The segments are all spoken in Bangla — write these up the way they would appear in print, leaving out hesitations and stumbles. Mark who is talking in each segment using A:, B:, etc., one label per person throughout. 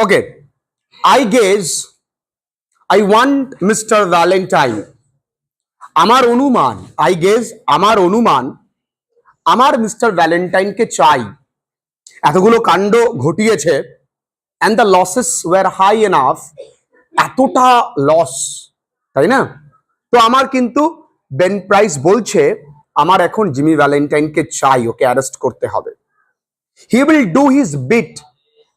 A: Okay, I guess I want Mr. Valentine. আমার অনুমান, I guess আমার অনুমান, আমার মিস্টার ভ্যালেন্টাইনকে চাই। এতগুলো কাণ্ড ঘটিয়েছে, and the losses were high enough, এতটা লস, তাই না? তো আমার কিন্তু বেন প্রাইস বলছে আমার এখন জিমি ভ্যালেন্টাইনকে চাই, ওকে অ্যারেস্ট করতে হবে। He will do his bit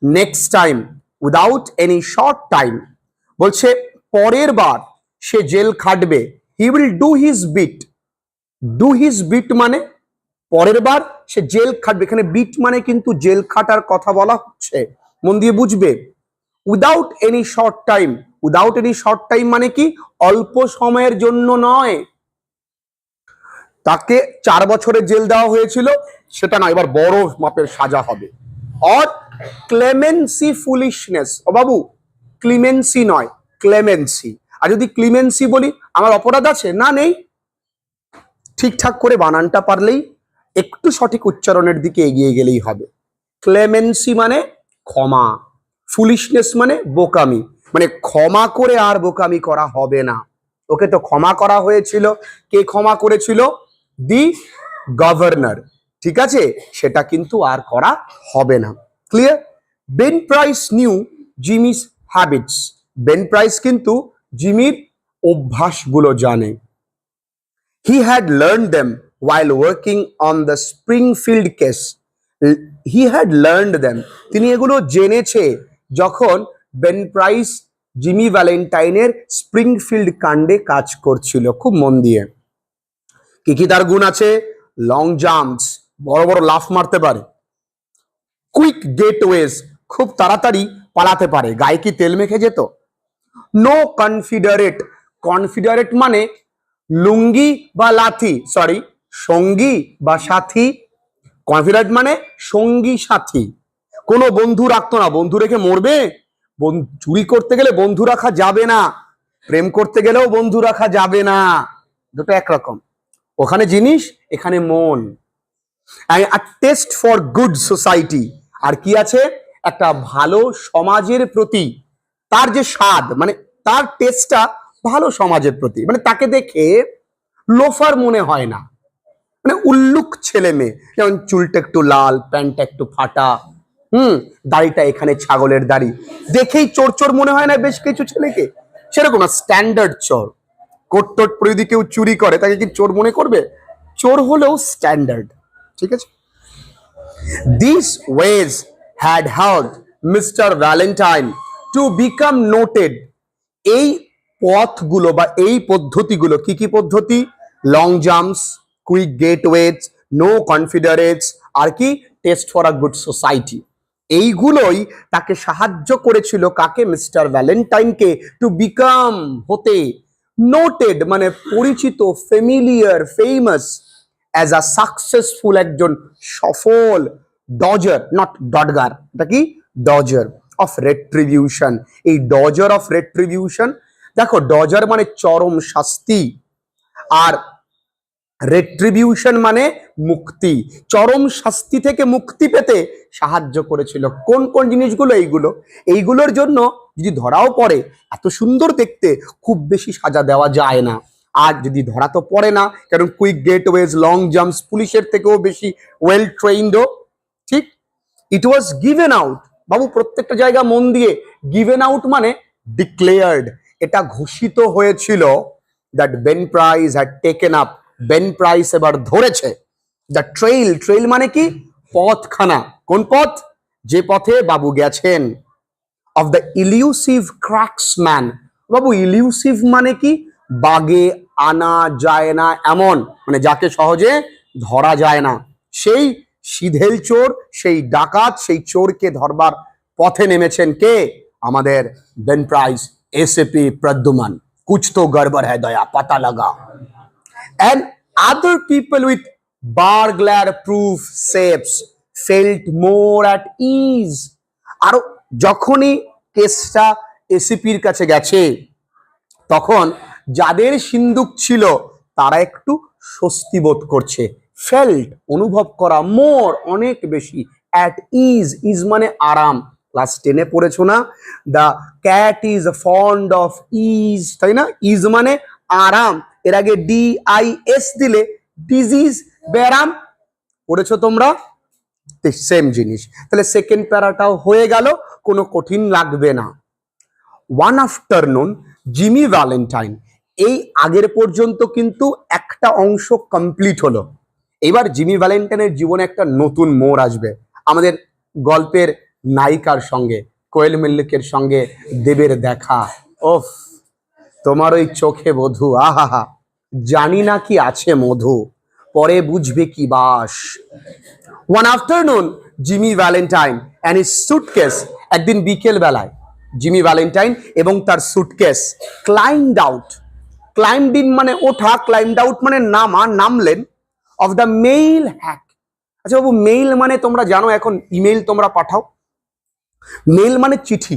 A: next time without any short time, বলছে পরের বার সে jail খাটবে। He will do his bit, do his bit মানে পরের বার সে জেল খাটবে। এখানে বিট মানে কিন্তু জেল খাটার কথা বলা হচ্ছে, মন দিয়ে বুঝবে। Without any short time, without any short time মানে কি অল্প সময়ের জন্য নয়। তাকে 4 বছরের জেল দেওয়া হয়েছিল, সেটা না, এবার বড় মাপের সাজা হবে। অর ক্লেমেন্সি ফুলিশনেস, ও বাবু ক্লিমেন্সি নয়, ক্লেমেন্সি। আর যদি ক্লিমেন্সি বলি আমার অপরাধ আছে না, নেই। ঠিকঠাক করে বানানটা পারলেই, একটু সঠিক উচ্চারণের দিকে এগিয়ে গেলেই হবে। ক্লেমেন্সি মানে ক্ষমা, ফুলিশনেস মানে বোকামি, মানে ক্ষমা করে আর বোকামি করা হবে না। ওকে তো ক্ষমা করা হয়েছিল, কে ক্ষমা করেছিল? দি গভর্নর, ঠিক আছে, সেটা কিন্তু আর করা হবে না। Clear? Ben price new Jimmy's habits, Ben price কিন্তু জিমির অভ্যাসগুলো জানে। He had learned them while working on the Springfield case. He had learned them, তিনি এগুলো জেনেছে যখন বেন প্রাইস জিমি ভ্যালেন্টাইনের স্প্রিংফিল্ড কাণ্ডে কাজ করছিল। খুব মন দিয়ে। কি কি তার গুণ আছে? লং জাম্পস, বড় বড় লাফ মারতে পারে। কুইক গেটওয়েজ, খুব তাড়াতাড়ি পালাতে পারে। গায়ে কি তেল মেখে যেত? নো কনফিডারেট, কনফিডারেট মানে লুঙ্গি বা লাথি, সরি সঙ্গী বা সাথী। কনফিডেন্ট মানে সঙ্গী সাথী। কোনো বন্ধু রাখতো না, বন্ধু রেখে মরবে? চুরি করতে গেলে বন্ধু রাখা যাবে না, প্রেম করতে গেলেও বন্ধু রাখা যাবে না, দুটো একরকম। ওখানে জিনিস, এখানে মন। টেস্ট ফর গুড সোসাইটি, আর কি আছে? একটা ভালো সমাজের প্রতি তার যে স্বাদ, মানে তার টেস্টটা ভালো সমাজের প্রতি, মানে তাকে দেখে লোফার মনে হয় না, মানে উল্লুক ছেলে মেয়ে। যেমন চুলটা একটু লাল, প্যান্টটা একটু ফাটা, দাড়িটা এখানে ছাগলের দাড়ি, দেখেই চোর চোর মনে হয় না বেশ কিছু ছেলেকে? সেরকম না, স্ট্যান্ডার্ড চোর। কোট টোট পরে যদি কেউ চুরি করে তাকে কি চোর মনে করবে? চোর হলেও স্ট্যান্ডার্ড, ঠিক আছে? This ways had helped Mister Valentine to become noted. এই পথগুলো বা এই পদ্ধতিগুলো, কি কি পদ্ধতি? Long jumps, quick gateways, no confederates, আর কি taste for a good society. এইগুলোই তাকে সাহায্য করেছিল কাকে? মিস্টার ভ্যালেন্টাইনকে, টু বিকাম, হতে, নোটেড মানে পরিচিত, familiar, famous, as a successful, একজন সফল ডজার, নট ডটগার, এটা কি? Dodger of retribution. এই ডজার অফ রেট্রিবিউশন, দেখো ডজার মানে চরম শাস্তি, আর রেট্রিবিউশন মানে মুক্তি। চরম শাস্তি থেকে মুক্তি পেতে সাহায্য করেছিল। কোন কোন জিনিসগুলো? এইগুলোর জন্য যদি ধরাও পড়ে, এত সুন্দর দেখতে, খুব বেশি সাজা দেওয়া যায় না। আর যদি ধরা তো পড়ে না, কারণ কুইক গেটওয়েজ, লং জাম্পস পুলিশের থেকেও বেশি ওয়েল ট্রেইনড, ঠিক? ইট ওয়াজ গিভেন আউট, বাবু প্রত্যেকটা জায়গা মন দিয়ে, গিভেন আউট মানে ডিক্লেয়ার্ড, এটা ঘোষিত হয়েছিল, that Ben price had taken up, Ben price এবার ধরেছে, দ্য ট্রেইল, ট্রেইল মানে কি? পথখানা। কোন পথ? যে পথে বাবু গেছেন। Of the illusive ক্র্যাক্সম্যান, Babu illusive মানে কি? বাগে আনা যায় না এমন, মানে যাকে সহজে ধরা যায় না, সেই সিধেল চোর, সেই ডাকাত, সেই চোরকে ধরবার পথে নেমেছেন কে? আমাদের বেন প্রাইস, এসএপি প্রদ্যুমান। কুছ তো গড়বড় হ্যায় দয়া, পাতা লাগা। And other people with burglar proof safes felt more at ease. আর যখনই কেসটা এসিপির কাছে গেছে, তখন যাদের সিন্দুক ছিল তারা একটু স্বস্তি বোধ করছে। ফেল্ট অনুভব করা, মোর অনেক বেশি, অ্যাট ইজ, ইজ মানে আরাম, ক্লাস 10-এ পড়েছো না, the cat is fond of is, তাই না? ইজ মানে আরাম, এর আগে DIS দিলে ডিজিজ, ব্যারাম, পড়েছো তোমরা? সেম জিনিস। তাহলে সেকেন্ড প্যারাটাও হয়ে গেল, কোনো কঠিন লাগবে না। ওয়ান আফটারনুন জিমি ভ্যালেন্টাইন, এই আগের পর্যন্ত কিন্তু একটা অংশ কমপ্লিট হলো। এবার জিমি ভ্যালেন্টাইনের জীবনে একটা নতুন মোড় আসবে, আমাদের গল্পের নায়িকার সঙ্গে, কোয়েল মল্লিকের সঙ্গে দেবের দেখা। ওফ, তোমার ওই চোখে বধূ, আহা, জানি না কি আছে মধু, পরে বুঝবে কি বাস। One afternoon Jimmy Valentine and his suitcase, একদিন বিকেল বেলায় জিমি ভ্যালেন্টাইন এবং তার suitcase climbed out, climbed in মানে ওঠা, ক্লাইম্বড আউট মানে নামা, নামলেন, অফ দ্য মেইল হ্যাক। আচ্ছা বাবু, মেইল মানে তোমরা জানো এখন ইমেইল তোমরা পাঠাও, মেইল মানে চিঠি,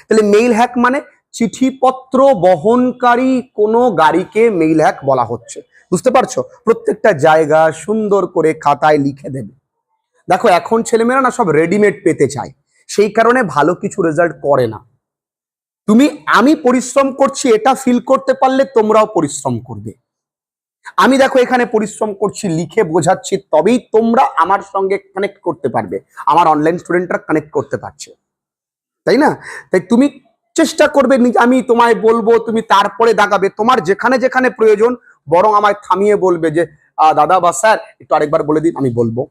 A: তাহলে মেইল হ্যাক মানে চিঠিপত্র বহনকারী কোনো গাড়িকে মেইল হ্যাক বলা হচ্ছে, বুঝতে পারছো? প্রত্যেকটা জায়গা সুন্দর করে খাতায় লিখে দেবে। দেখো এখন ছেলেমেয়েরা না সব রেডিমেড পেতে চায়, সেই কারণে ভালো কিছু রেজাল্ট করে না। আমি পরিশ্রম করছি এটা ফিল করতে পারলে তোমরাও পরিশ্রম করবে। আমি দেখো এখানে পরিশ্রম করছি, লিখে বোঝাচ্ছি, তবেই তোমরা আমার সঙ্গে কানেক্ট করতে পারবে, আমার অনলাইন স্টুডেন্টরা কানেক্ট করতে পারছে, তাই না? তাই তুমি চেষ্টা করবে, আমি তোমায় বলবো, তুমি তারপরে দাগাবে, তোমার যেখানে যেখানে প্রয়োজন বরং আমায় থামিয়ে বলবে যে দাদা বা স্যার একটু আরেকবার বলে দিন, আমি বলবো,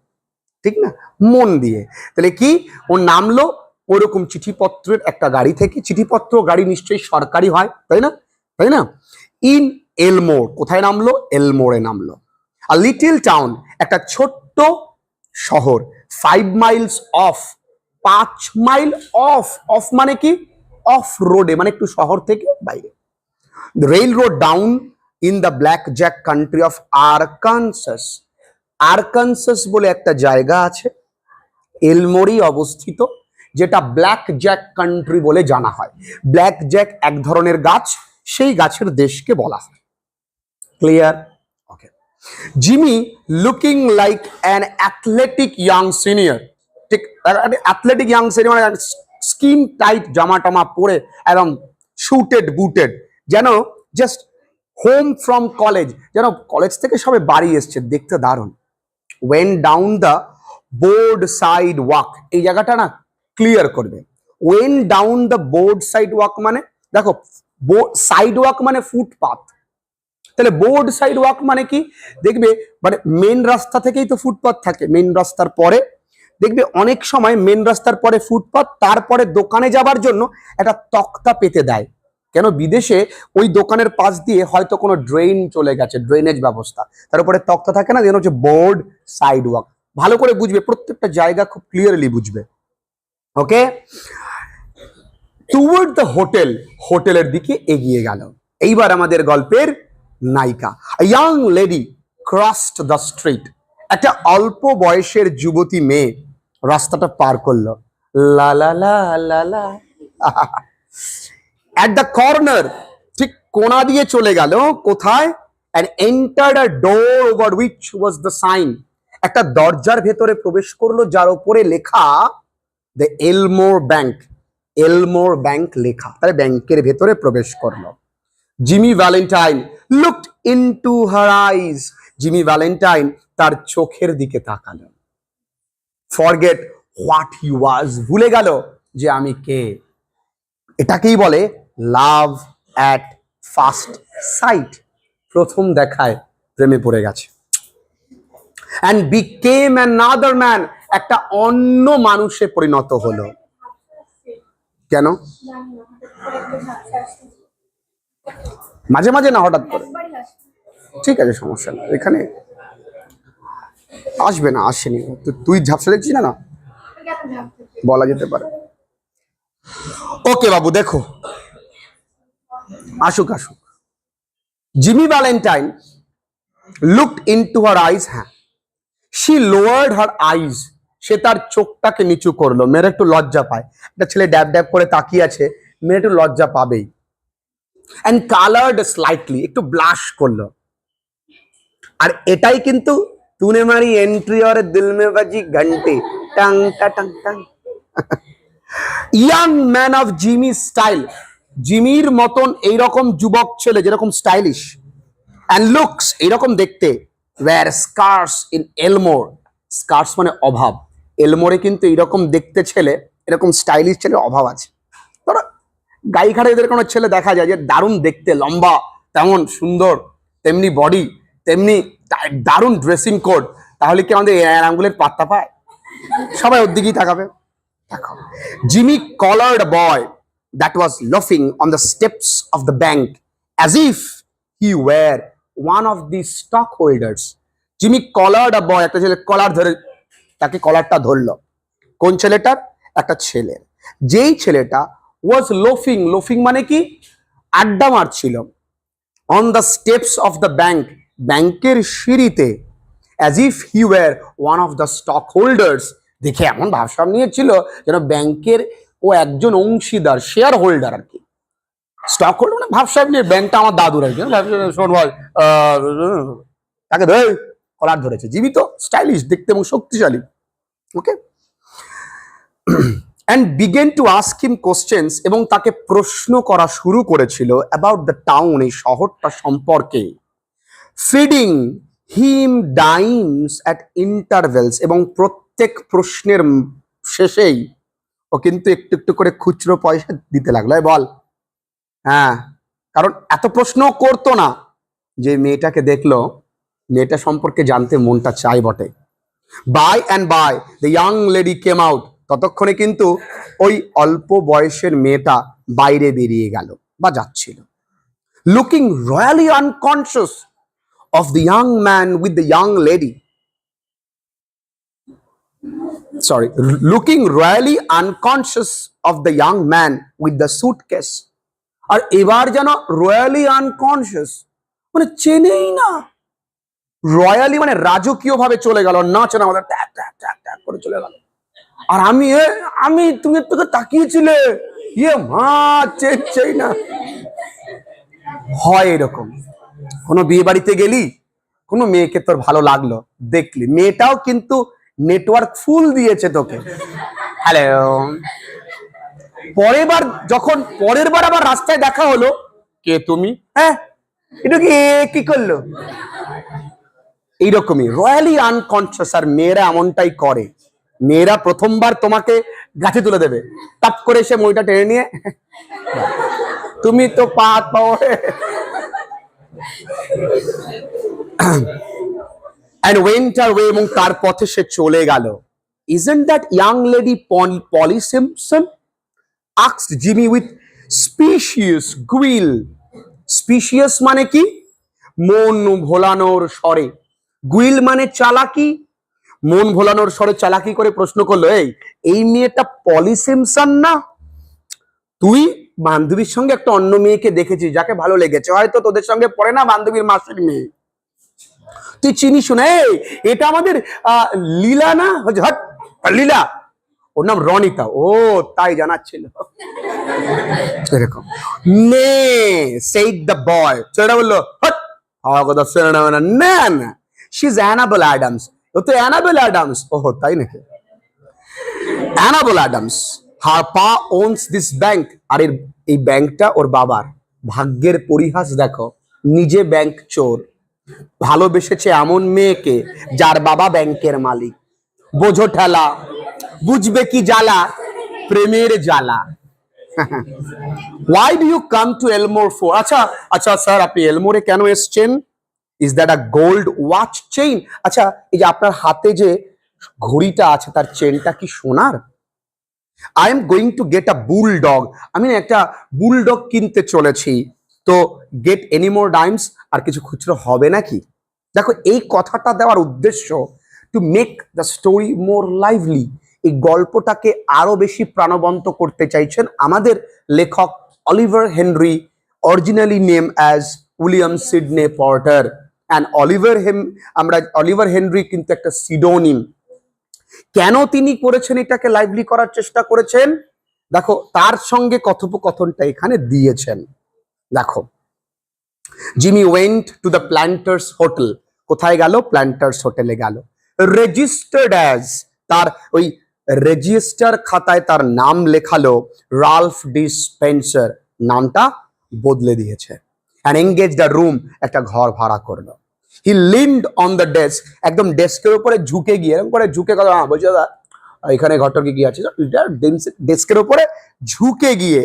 A: ঠিক না? মন দিয়ে। তাহলে কি, ও নামলো ওরকম চিঠিপত্রের একটা গাড়ি থেকে, চিঠিপত্র গাড়ি নিশ্চয়ই সরকারি হয়, তাই না? তাই না? ইন এলমোর, কোথায় নামলো? এলমোরে নামলো। আর লিটিল টাউন, একটা ছোট্ট শহর, 5 Miles of, 5 mile of, of মানে কি? অফ রোডে, মানে একটু শহর থেকে বাইরে। Rail road down in the black Jack country of Arkansas, Arkansas বলে একটা জায়গা আছে এলমোরি অবস্থিত, যেটা ব্ল্যাক জ্যাক কান্ট্রি বলে জানা হয়। ব্ল্যাক জ্যাক এক ধরনের গাছ, সেই গাছের দেশকে বলা হয়। Clear? Okay. Jimmy looking like an athletic young senior, ঠিক অ্যাথলেটিক ইয়াং সিনিয়র মানে স্কিন টাইট জামা টামা পরে একদম শুটেড বুটেড, যেন জাস্ট হোম ফ্রম কলেজ, যেন কলেজ থেকে সবে বাড়ি এসছে, দেখতে দারুণ। When down the board side walk, এই জায়গাটা না ক্লিয়ার করবে। When down the board side walk মানে, দেখো সাইড ওয়াক মানে ফুটপাথ, তাহলে বোর্ড সাইড ওয়াক মানে কি? দেখবে মানে মেন রাস্তা থেকেই তো ফুটপাথ থাকে, মেন রাস্তার পরে দেখবে অনেক সময় মেন রাস্তার পরে ফুটপাথ, তারপরে দোকানে যাবার জন্য একটা তক্তা পেতে দেয়। কেন? বিদেশে ওই দোকানের পাশ দিয়ে হয়তো কোনো ড্রেন চলে গেছে, ড্রেনেজ ব্যবস্থা, তার উপরে তক্তা থাকে না, যেন হচ্ছে বোর্ড সাইড ওয়াক। ভালো করে বুঝবে, প্রত্যেকটা জায়গা খুব ক্লিয়ারলি বুঝবে। ওকে। টুয়ার্ড দ্য হোটেল, হোটেলের দিকে এগিয়ে গেল। এইবার আমাদের গল্পের নায়িকা, young lady crossed the street, একটা অল্প বয়সের যুবতী মেয়ে রাস্তাটা পার করলো। লা লা লা লা লা। অ্যাট দ্য কর্নার, ঠিক কোণা দিয়ে চলে গেল, কোথায়? and entered a door over which was the sign, একটা দরজার ভেতরে প্রবেশ করলো যার উপরে লেখা দ্য এলমোর ব্যাংক, এলমোর ব্যাংক লেখা, তাহলে ব্যাংকের ভেতরে প্রবেশ করলো। জিমি ভ্যালেন্টাইন লুকড ইনটু হার আইজ, জিমি ভ্যালেন্টাইন তার চোখের দিকে তাকালেন। ফরগেট হোয়াট হি ওয়াজ, ভুলে গেল যে আমি কে। এটাকেই বলে লাভ অ্যাট ফার্স্ট সাইট, প্রথম দেখায় প্রেমে পড়ে গেছে। অ্যান্ড বিকেম অ্যানাদার ম্যান, একটা অন্য মানুষে পরিণত হলো। কেন? মাঝে মাঝে না, হঠাৎ করে। ঠিক আছে, সমস্যা না, এখানে আসবে না, আসেনি, তুই ঝাপসা দেখছিস না, না বলা যেতে পারে। ওকে বাবু, দেখো আসুক আসুক। জিমি ভ্যালেন্টাইন লুকড ইনটু হার আইজ, হ্যাঁ, শি লোয়ার্ড হার আইজ, সে তার চোখটাকে নিচু করলো। মেয়ের একটু লজ্জা পায়, একটা ছেলে ড্যাব ড্যাব করে তাকিয়ে আছে, মেয়ে একটু লজ্জা পাবেই। অ্যান্ড কালার্ড স্লাইটলি, একটু ব্লাশ করলো। আর এটাই কিন্তু তুনে মারি এন্ট্রি और दिल में बजी घंटे, টাং টাং টাং। Young man of Jimmy style, জিমির মতন এইরকম যুবক ছেলে যেরকম স্টাইলিশ অ্যান্ড লুকস এইরকম দেখতে, ওয়্যার স্কার্স ইন এলমোর, স্কার্স মানে অভাব, এলমোরে কিন্তু এইরকম দেখতে ছেলে, এরকম স্টাইলিশ ছেলে অভাব আছে। ধরো গাইঘাটে এদের কোনো ছেলে দেখা যায় যে দারুণ দেখতে, লম্বা, তেমন সুন্দর, তেমনি বডি, তেমনি দারুণ ড্রেসিং কোড, তাহলে কি আমাদের আঙ্গুলের পাত্তা পায়? সবাই ওর দিকেই তাকাবে। দেখো, Jimmy collared boy that was লাফিং on the steps of the bank as if he were one of the stock holders. Jimmy collared a boy, একটা ছেলে কলার ধরে, তাকে কলারটা ধরলো। কোন ছেলেটার? একটা ছেলের। যেই ছেলেটা ওয়াজ লোফিং, লোফিং মানে কি? আড্ডা মারছিল। On the steps of the bank, ব্যাংকের সিঁড়িতে, as if he were one of the stock holders, দেখে এমন ভাবসাব নিয়েছিল যেন ব্যাংকের ও একজন অংশীদার, শেয়ার হোল্ডার আর কি। স্টক হোল্ডার মানে ভাবসাব নিয়ে, ব্যাংকটা আমার দাদুর আর কি। শোন ভাই, তাকে ধরে কলার ধরেছে। জীবিত, স্টাইলিশ দেখতে এবং শক্তিশালী। Okay, and began to ask him questions, এবং তাকে প্রশ্ন করা শুরু করেছিল অ্যাবাউট দ্য টাউন, এই শহরটা সম্পর্কে। ফিডিং হিম ডাইমস অ্যাট ইন্টারভেলস, এবং প্রত্যেক প্রশ্নের শেষেই ও কিন্তু একটু একটু করে খুচরো পয়সা দিতে লাগলো। বল, হ্যাঁ, কারণ এত প্রশ্ন করতো না, যে মেয়েটাকে দেখলো, মেয়েটা সম্পর্কে জানতে মনটা চাই বটে। By and by the young lady came out, ততক্ষণে কিন্তু ওই অল্প বয়সের মেয়েটা বাইরে বেরিয়ে গেল বা যাচ্ছিল। Looking royally unconscious of the young man with the young lady, sorry, looking royally unconscious of the young man with the suitcase. আর এবার যেন রয়্যালি আনকনসিয়াস মানে চেনেই না, রয়্যালি মানে রাজকীয় ভাবে চলে গেল, না চেনা আমাদের ট্যাক ট্যাক ট্যাক ট্যাক করে চলে গেল। আর আমি তুমি তোকে তাকিয়েছিলে, ইয়ে মা, চেই না। হয় এরকম, কোনো বিয়ে বাড়িতে গেলি, কোনো মেয়েকে তোর ভালো লাগলো, দেখলি, মেয়েটাও কিন্তু নেটওয়ার্ক ফুল দিয়েছে তোকে, হ্যালো। পরের বার আবার রাস্তায় দেখা হলো, কে তুমি? হ্যাঁ, এটা কি করলো? এইরকমই রয়্যালি আনকনসিয়াস। আর মেয়েরা এমনটাই করে, মেয়েরা প্রথমবার তোমাকে গাছে তুলে দেবে, টাপ করে সে মইটা টেনে নিয়ে, তুমি তো পাও। And went away, এবং তার পথে সে চলে গেল। Isn't that young lady Polly Simpson? Asked Jimmy with specious guile. Specious মানে কি? মন ভোলানোর স্বরে। গুইল মানে চালাকি। মন ভোলানোর স্বরে চালাকি করে প্রশ্ন করলো, এই মেয়েটা পলি সিমসন না? তুই বান্ধবীর সঙ্গে একটা অন্য মেয়েকে দেখেছিস, যাকে ভালো লেগেছে, হয়তো তোদের সঙ্গে পড়ে না, বান্ধবীর মাসির মেয়ে, তুই চিনিস না? এটা আমাদের লীলা না? হট, লীলা, ওর নাম রনিতা। ও, তাই জানাচ্ছিল এরকম। নে সেইড দ্য বয়, ছেলেটা বললো, হট, হওয়া কথা শোনা না, না, শি ইজ অ্যানাবেল অ্যাডামস। ও তো অ্যানাবেল অ্যাডামস। ওহো, তাই নাকি? অ্যানাবেল অ্যাডামস, হার পা ওনস দিস ব্যাংক। আর এই ব্যাংকটা ওর বাবার। ভাগ্যের পরিহাস দেখো, নিজে ব্যাংক চোর, ভালোবেসেছে এমন মেয়েকে যার বাবা ব্যাংকের মালিক। বোঝো ঠেলা, বুঝবে কি জ্বালা, প্রেমের জ্বালা। Why do you come to Elmore for? আচ্ছা স্যার, আপনি এলমোরে কেন এসছেন? Is that a gold watch chain? আচ্ছা, এই যে আপনার হাতে যে ঘড়িটা আছে, তার চেনটা কি সোনার? I am going to get a bulldog. আমি একটা বুলডগ কিনতে চলেছি, তো গেট এনি মোর ডাইমস, আর কিছু খুচরো হবে নাকি? দেখো, এই কথাটা দেওয়ার উদ্দেশ্য to make the story more lively, এই গল্পটাকে আরো বেশি প্রাণবন্ত করতে চাইছেন আমাদের লেখক Oliver Henry, originally name as William Sidney Porter. And Oliver Henry কিন্তু একটা সিডোনিম। কেন তিনি করেছেন এটাকে লাইভলি করার চেষ্টা করেছেন? দেখো, তার সঙ্গে কথোপকথনটা এখানে দিয়েছেন। দেখো, Jimmy went to the planters hotel. কোথায় গেল? প্ল্যান্টার্স হোটেলে গেল। রেজিস্টার্ড অ্যাজ, তার ওই রেজিস্টার খাতায় তার নাম লেখালো রালফ ডি স্পেন্সার, নামটা বদলে দিয়েছে। অ্যান্ড এঙ্গেজ দ্য রুম, একটা ঘর ভাড়া করলো। হি লিন্ড অন দ্য ডেস্ক, একদম ডেস্কের উপরে ঝুঁকে গিয়ে, এরকম করে ঝুঁকে কথা বলছে, দাদা এখানে ঘরটাকে কি আছে, ডেস্কের উপরে ঝুঁকে গিয়ে,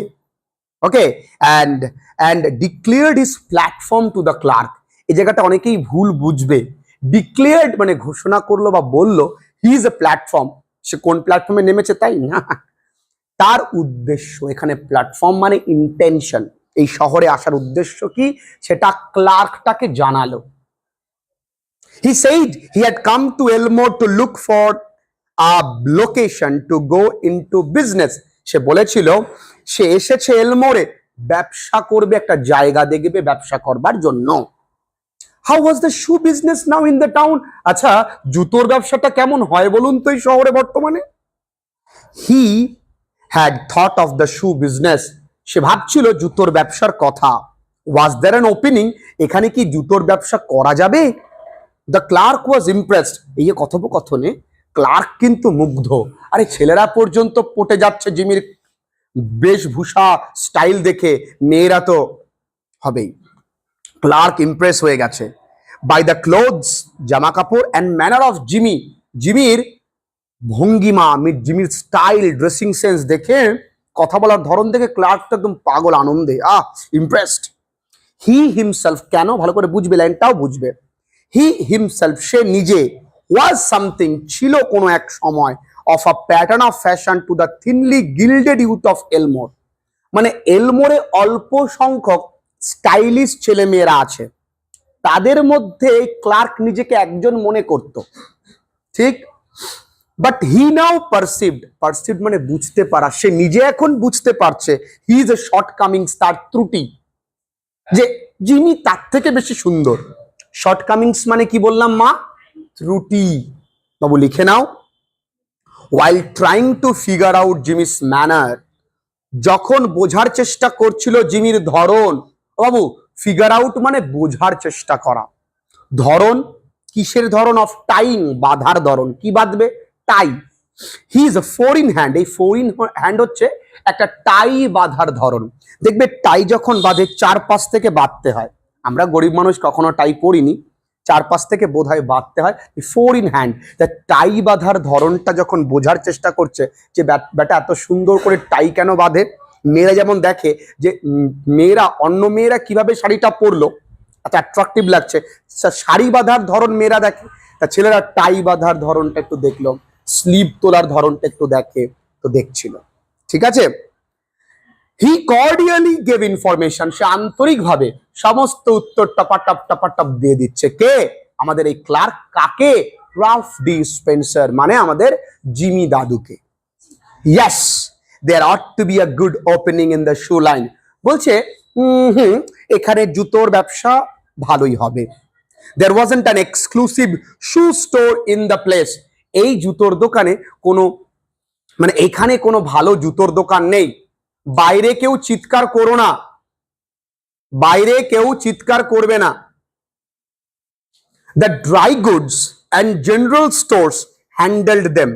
A: okay, and declared his platform to the clerk. এই জায়গাটা অনেকেই ভুল বুঝবে। ডিক্লেয়ার্ড মানে ঘোষণা করলো বা বললো হি ইজ এ প্ল্যাটফর্ম, সে কোন প্ল্যাটফর্মে নেমেছে তাই না, তার উদ্দেশ্য এখানে প্ল্যাটফর্ম মানে ইন্টেনশন, এই শহরে আসার উদ্দেশ্য কি সেটা ক্লার্কটাকে জানালো। He said he had come to Elmore to look for a location to go into business. সে বলেছিল সে এসেছে এলমোরে ব্যবসা করবে, একটা জায়গা দেখবে ব্যবসা করবার জন্য। How was the shoe business now in the town? আচ্ছা, জুতোর ব্যবসাটা কেমন হয় বলুন তো এই শহরে বর্তমানে? He had thought of the shoe business. সে ভাবছিল জুতোর ব্যবসার কথা। Was there an opening? এখানে কি জুতোর ব্যবসা করা যাবে? The clerk was impressed. এই কথোপকথনে ক্লার্ক কিন্তু মুগ্ধ। আরে ছেলেরা পর্যন্ত পটে যাচ্ছে জিমির বেশভূষা স্টাইল দেখে, মেয়েরা তো হবেই। ক্লার্ক ইমপ্রেস হয়ে গেছে বাই দ্য ক্লোথস, জামা কাপড়, অ্যান্ড ম্যানার অফ জিমি, জিমির ভঙ্গিমা, জিমির স্টাইল, ড্রেসিং সেন্স দেখে, কথা বলার ধরন দেখে ক্লার্ক তো একদম পাগল আনন্দে, ইমপ্রেসড। হি হিমসেলফ, কেন ভালো করে বুঝবে, লাইনটাও বুঝবে। হি হিমসেলফ, সে নিজে, ওয়াজ সামথিং, ছিল কোনো এক সময়, of a pattern of fashion to the thinly gilded youth of Elmore. মানে এলমোরে অল্প সংখ্যক স্টাইলিশ ছেলে মেয়েরা আছে, তাদের মধ্যে ক্লার্ক নিজেকে একজন মনে করত, ঠিক। বাট হি নাও পারসিভড মানে বুঝতে পারা, সে নিজে এখন বুঝতে পারছে he is a short Cummins, তার ত্রুটি, যে জিমি তার থেকে বেশি সুন্দর। শর্ট কামিংস মানে কি বললাম মা? ত্রুটি। বাবু লিখে নাও। while trying to figure out Jimmy's manner, যখন বোঝার চেষ্টা করছিল জিমির ধরন। বাবু ফিগার আউট মানে বোঝার চেষ্টা করা। ধরন, কিসের ধরন? অফ টাইং, বাঁধার ধরন। কি বাঁধবে? Tie. He is four in hand, এই ফোর ইন হ্যান্ড হচ্ছে একটা টাই বাঁধার ধরন। দেখবে টাই যখন বাঁধে চারপাশ থেকে বাঁধতে হয়, আমরা গরিব মানুষ কখনো টাই পরিনি, চারপাশ থেকে বোধহয় বাঁধতে হয়। ফোর ইন হ্যান্ড, টাই বাঁধার ধরনটা যখন বোঝার চেষ্টা করছে যে ব্যাটা এত সুন্দর করে টাই কেন বাঁধে। মেয়েরা যেমন দেখে যে মেয়েরা, অন্য মেয়েরা কিভাবে শাড়িটা পরলো এত অ্যাট্রাকটিভ লাগছে, শাড়ি বাঁধার ধরন মেয়েরা দেখে, তা ছেলেরা টাই বাঁধার ধরনটা একটু দেখলো, স্লিভ তোলার ধরনটা একটু দেখে, তো দেখছিল, ঠিক আছে। হি কর্ডিয়ালি গেভ ইনফরমেশন, সে আন্তরিকভাবে সমস্ত উত্তর টপাটপ দিয়ে দিচ্ছে। কে? আমাদের এই ক্লার্ক। কাকে? রালফ ডি স্পেন্সার, মানে আমাদের জিমি দাদুকে। Yes, there ought to be a good opening in the shoe line. বলছে এখানে জুতোর ব্যবসা ভালোই হবে। There wasn't an exclusive shoe store in the place. এই জুতোর দোকানে কোনো, মানে এখানে কোনো ভালো জুতোর দোকান নেই। বাইরে কেউ চিৎকার করো না, বাইরে কেউ চিৎকার করবে না। The dry goods and general stores handled them.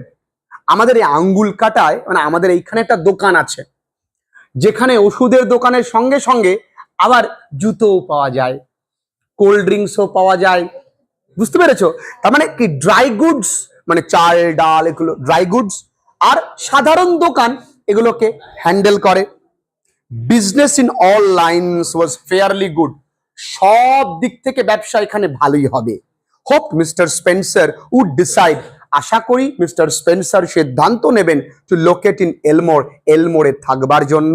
A: আমাদের এই আঙ্গুল কাটায়, মানে আমাদের এইখানে একটা দোকান আছে যেখানে ওষুধের দোকানের সঙ্গে সঙ্গে আবার জুতোও পাওয়া যায়, কোল্ড ড্রিঙ্কসও পাওয়া যায়, বুঝতে পেরেছো? তার মানে কি, ড্রাই গুডস মানে চাল ডাল এগুলো ড্রাই গুডস, আর সাধারণ দোকান এগুলোকে হ্যান্ডেল করে। Business in all lines was fairly good, সব দিক থেকে ব্যবসা এখানে ভালোই হবে। Hope Mister Spencer would decide, আশা করি মিস্টার স্পেন্সার সিদ্ধান্ত নেবেন টু লোকেট ইন এলমোর, এলমোরে থাকবার জন্য।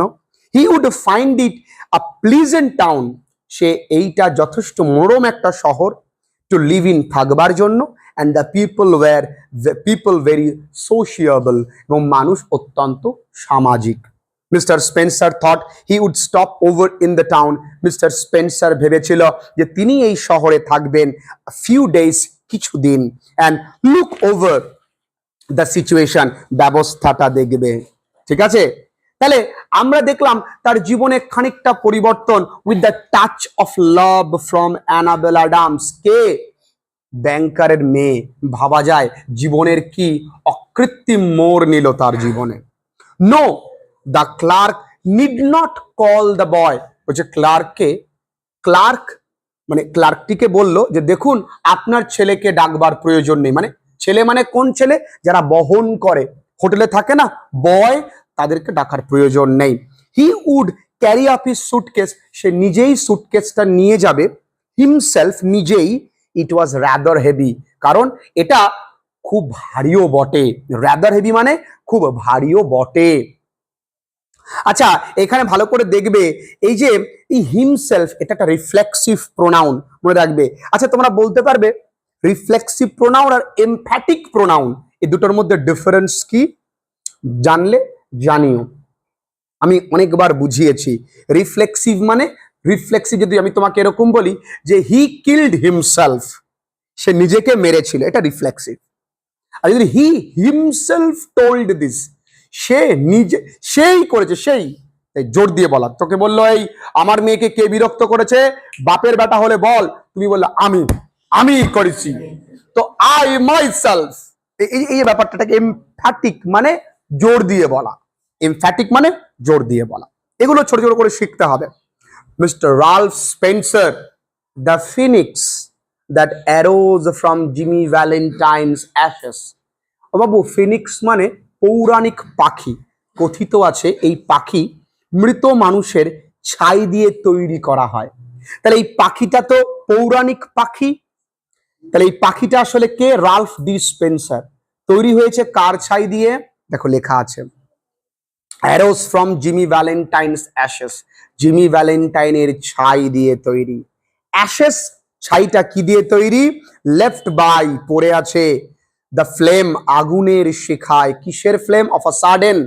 A: He would find it a pleasant town, সে এইটা যথেষ্ট মনোরম একটা শহর টু লিভ ইন, থাকবার জন্য। And the people very sociable, এবং মানুষ অত্যন্ত সামাজিক। Mister Spencer thought he would stop over in the town, mister Spencer ভেবেছিল যে তিনি এই শহরে থাকবেন ফিউ ডেজ, কিছুদিন, and look over the situation, ব্যবস্থাটা দেখবে, ঠিক আছে। তাহলে আমরা দেখলাম তার জীবনে খানিকটা পরিবর্তন, with the touch of love from Annabel Adams. কে? ব্যাংকারের মেয়ে। ভাবা যায় জীবনের কি কৃত্রিম মোড় নিল তার জীবনে। No, the clerk need not call the boy. বলছে ক্লার্ক মানে ক্লার্কটিকে বলল যে দেখুন আপনার ছেলেকে ডাকবার প্রয়োজন নেই। মানে ছেলে মানে কোন ছেলে? যারা বহন করে, হোটেলে থাকে না বয়, তাদেরকে ডাকার প্রয়োজন নেই। He would carry up his suitcase, সে নিজেই সুটকেসটা নিয়ে যাবে হিমসেলফ, নিজেই। ইট ওয়াজ রাদার হেভি, কারণ এটা খুব ভারীও বটে। রাদার হেভি মানে খুব ভারীও বটে। আচ্ছা, এখানে ভালো করে দেখবে এই যে এই হিমসেলফ, এটা একটা রিফ্লেক্সিভ প্রোনাউন, মনে রাখবে। আচ্ছা, তোমরা বলতে পারবে রিফ্লেক্সিভ প্রোনাউন আর এমফ্যাটিক প্রোনাউন এই দুটোর মধ্যে ডিফারেন্স কি? জানলে জানিও, আমি অনেকবার বুঝিয়েছি। রিফ্লেক্সিভ মানে, রিফ্লেক্সিভ যদি আমি তোমাকে এরকম বলি যে হি কিলড হিমসেলফ, সে নিজেকে মেরেছিল, এটা রিফ্লেক্সিভ। আর যদি হি হিমসেলফ টোল্ড দিস, সে নিজে, সেই করেছে, সেই জোর দিয়ে বলা। তোকে বললো এই আমার মেয়েকে কে বিরক্ত করেছে, বাপের বেটা হলে বল, তুমি বললো আমি করেছি, তো আই মাইসেলফ। এই ব্যাপারটাকে এমফ্যাটিক মানে জোর দিয়ে বলা, এমফ্যাটিক মানে জোর দিয়ে বলা। এগুলো ছোট ছোট করে শিখতে হবে। Mister Ralph Spencer, the phoenix that arose from Jimmy Valentine's ashes. ও বাবু, ফিনিক্স মানে পৌরাণিক পাখি। কথিত আছে এই পাখি মৃত মানুষের ছাই দিয়ে তৈরি করা হয়। তাহলে এই পাখিটা তো পৌরাণিক পাখি, তাহলে এই পাখিটা আসলে কে? Ralph D Spencer. তৈরি হয়েছে কার ছাই দিয়ে? দেখো লেখা আছে arose from Jimmy Valentine's ashes, Jimmy ভ্যালেন্টাইনের ছাই দিয়ে তৈরি। অ্যাশেস ছাইটা কি দিয়ে তৈরি? লেফট বাই, পড়ে আছে, দ্য ফ্লেম, আগুনের শিখায়। কিসের flame? Of a sudden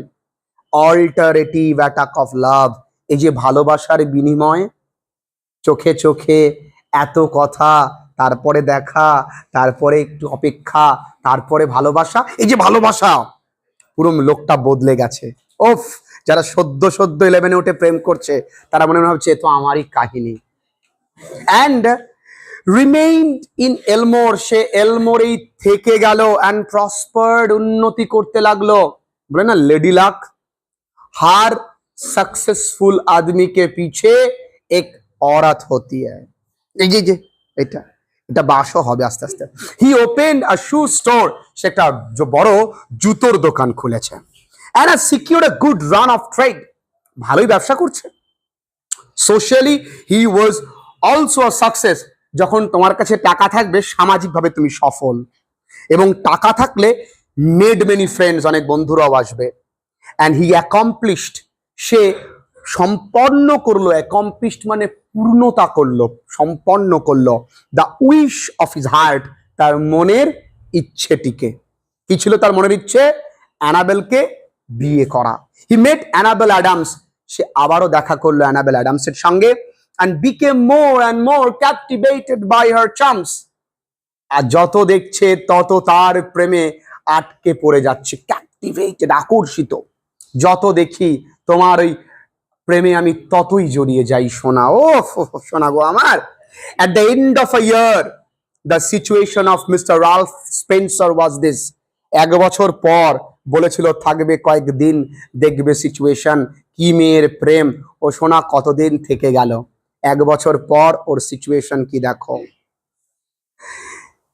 A: alterative attack of love. এই যে ভালোবাসার বিনিময়, চোখে চোখে এত কথা, তারপরে দেখা, তারপরে একটু অপেক্ষা, তারপরে ভালোবাসা। এই যে ভালোবাসা, পুরো লোকটা বদলে গেছে। ওফ, যারা সদ্য 11-এ উঠে প্রেম করছে তারা মনে ভাবছে তো আমারই কাহিনী। অ্যান্ড রিমেইনড ইন এলমোর, সে এলমোরেই থেকে গেল। অ্যান্ড প্রসপার্ড, উন্নতি করতে লাগলো। বলে না লেডি লাক, হার सक्सेसफुल आदमी के पीछे एक औरत होती है। এই যে এটা বাসও হবে আস্তে আস্তে। He opened a shoe store, সে একটা বড় জুতোর দোকান খুলেছে। and has secured a good run of trade, ভালোই ব্যবসা করছে। Socially he was also a success, যখন তোমার কাছে টাকা থাকবে সামাজিকভাবে তুমি সফল, এবং টাকা থাকলে মেড মেনি ফ্রেন্ডস, অনেক বন্ধুরাও আসবে। অ্যান্ড হি অ্যাকমপ্লিশড, সে সম্পন্ন করলো, অ্যাকমপ্লিশড মানে পূর্ণতা করলো, সম্পন্ন করলো, the wish of his heart, তার মনের ইচ্ছেটিকে। কি ছিল তার মনের ইচ্ছে? অ্যানাবেলকে বিয়ে করা। হি মেট অ্যানাবেল অ্যাডামস, সে আবারও দেখা করলো অ্যানাবেল অ্যাডামসের সঙ্গে। And became more and more captivated by her charms, আর যত দেখছে তত তার প্রেমে আটকে পড়ে যাচ্ছে। ক্যাপটিভেটেড, আকর্ষিত। যত দেখি তোমার ওই প্রেমে আমি ততই জড়িয়ে যাই সোনা। ও সোনা গো আমার। At the end of a year, the situation of Mr. Ralph Spencer was this. 1 বছর পর বলেছিল থাকবে কয়েকদিন, দেখবে সিচুয়েশন কি। মেয়ের প্রেম, ও সোনা কতদিন থেকে গেল, 1 বছর পর ওর সিচুয়েশন কি দেখো।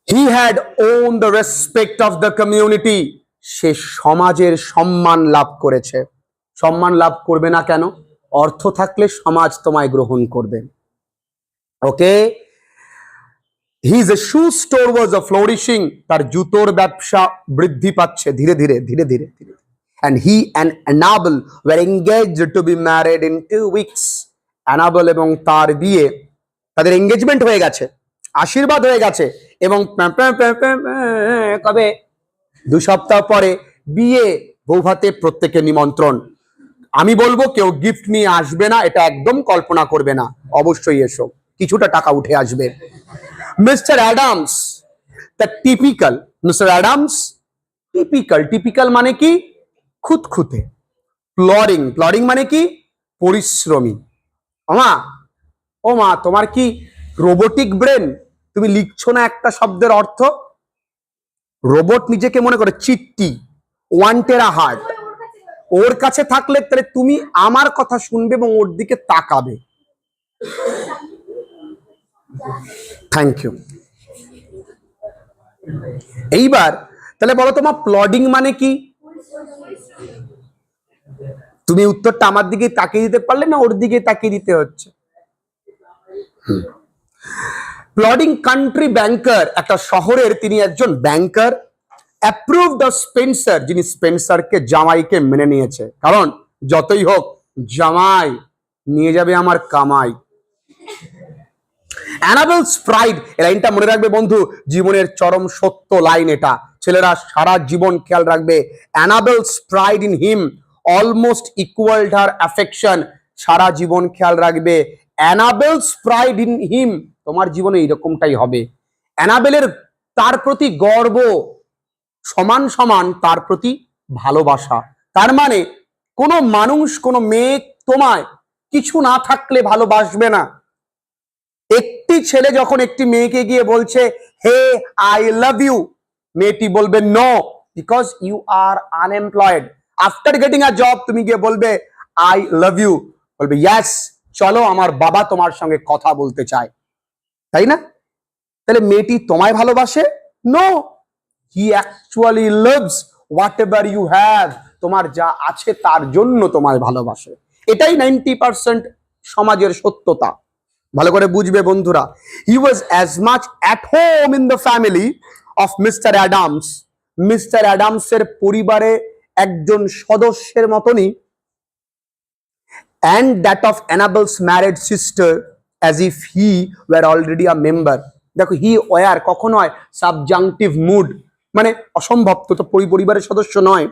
A: He had owned the respect of the community, সে সমাজের সম্মান লাভ করেছে। সম্মান লাভ করবে না কেন? অর্থ থাকলে সমাজ তোমায় গ্রহণ করবে। ওকে, হিজ শু স্টোর ওয়াজ আ ফ্লোরিশিং, তার জুতোর ব্যবসা বৃদ্ধি পাচ্ছে ধীরে ধীরে ধীরে ধীরে ধীরে। and he and Annabel were engaged to be married in 2 weeks, enable এবং তার বিয়ে, তাদের এঙ্গেজমেন্ট হয়ে গেছে, আশীর্বাদ হয়ে গেছে, এবং কবে? 2 সপ্তাহ পরে বিয়ে। বৌভাতে প্রত্যেকের নিমন্ত্রণ। আমি বলবো কেউ গিফট নিয়ে আসবে না, এটা একদম কল্পনা করবে না, অবশ্যই এসো, কিছুটা টাকা উঠে আসবে। Mister Adams, the typical mister Adams, typical মানে কি? খুঁতখুঁতে। প্লডিং মানে কি? পরিশ্রমী। ও মা, তোমার কি রোবোটিক ব্রেন? তুমি লিখছো না একটা শব্দের অর্থ। রোবট নিজেকে মনে করে চিট্টি, 1 টেরা হার্ট ওর কাছে থাকলে তাহলে তুমি আমার কথা শুনবে এবং ওর দিকে তাকাবে। Thank you. এইবার তাহলে বলো তোমার প্লডিং মানে কি? তুমি উত্তরটা আমার দিকে তাকিয়ে দিতে পারলে না ওর দিকে তাকিয়ে দিতে হচ্ছে? প্লডিং কান্ট্রি ব্যাংকার, একটা শহরের তিনি একজন ব্যাংকার, অ্যাপ্রুভ দ্য স্পেন্সার, যিনি স্পেন্সারকে জামাইকে মেনে নিয়েছে, কারণ যতই হোক জামাই নিয়ে যাবে আমার কামাই। অ্যানাবেলস প্রাইড, এই লাইনটা মনে রাখবে বন্ধু, জীবনের চরম সত্য লাইন এটা, ছেলেরা সারা জীবন খেয়াল রাখবে। Annabel's pride in him almost equalled her affection, সারা জীবন খেয়াল রাখবে। অ্যানাবেলস প্রাইড ইন হিম, তোমার জীবনে এরকমটাই হবে। অ্যানাবেলের তার প্রতি গর্ব সমান সমান তার প্রতি ভালোবাসা। তার মানে কোনো মানুষ কোনো মেয়ে তোমায় কিছু না থাকলে ভালোবাসবে না। একটি ছেলে যখন একটি মেয়েকে গিয়ে বলছে হে আই লাভ ইউ, মেয়েটি বলবে no because you are unemployed. After getting a job তুমি গিয়ে বলবে আই লাভ ইউ, বলবে ইয়েস চলো আমার বাবা তোমার সঙ্গে কথা বলতে চায়, তাই না? তাহলে মেয়েটি তোমায় ভালোবাসে? No, he actually loves whatever you have, তোমার যা আছে তার জন্য তোমায় ভালোবাসে। এটাই 90% সমাজের সত্যতা, ভালো করে বুঝবে বন্ধুরা। He was as much at home in the family of mister Adams, mister অ্যাডামসের পরিবারে একজন সদস্যের মতনই, and that of Annabel's married sister as if he were already a member। দেখো হি ওয়ার কখন হয় সাবজাংটিভ মুড, মানে অসম্ভব, তো পরিবারের সদস্য নয়,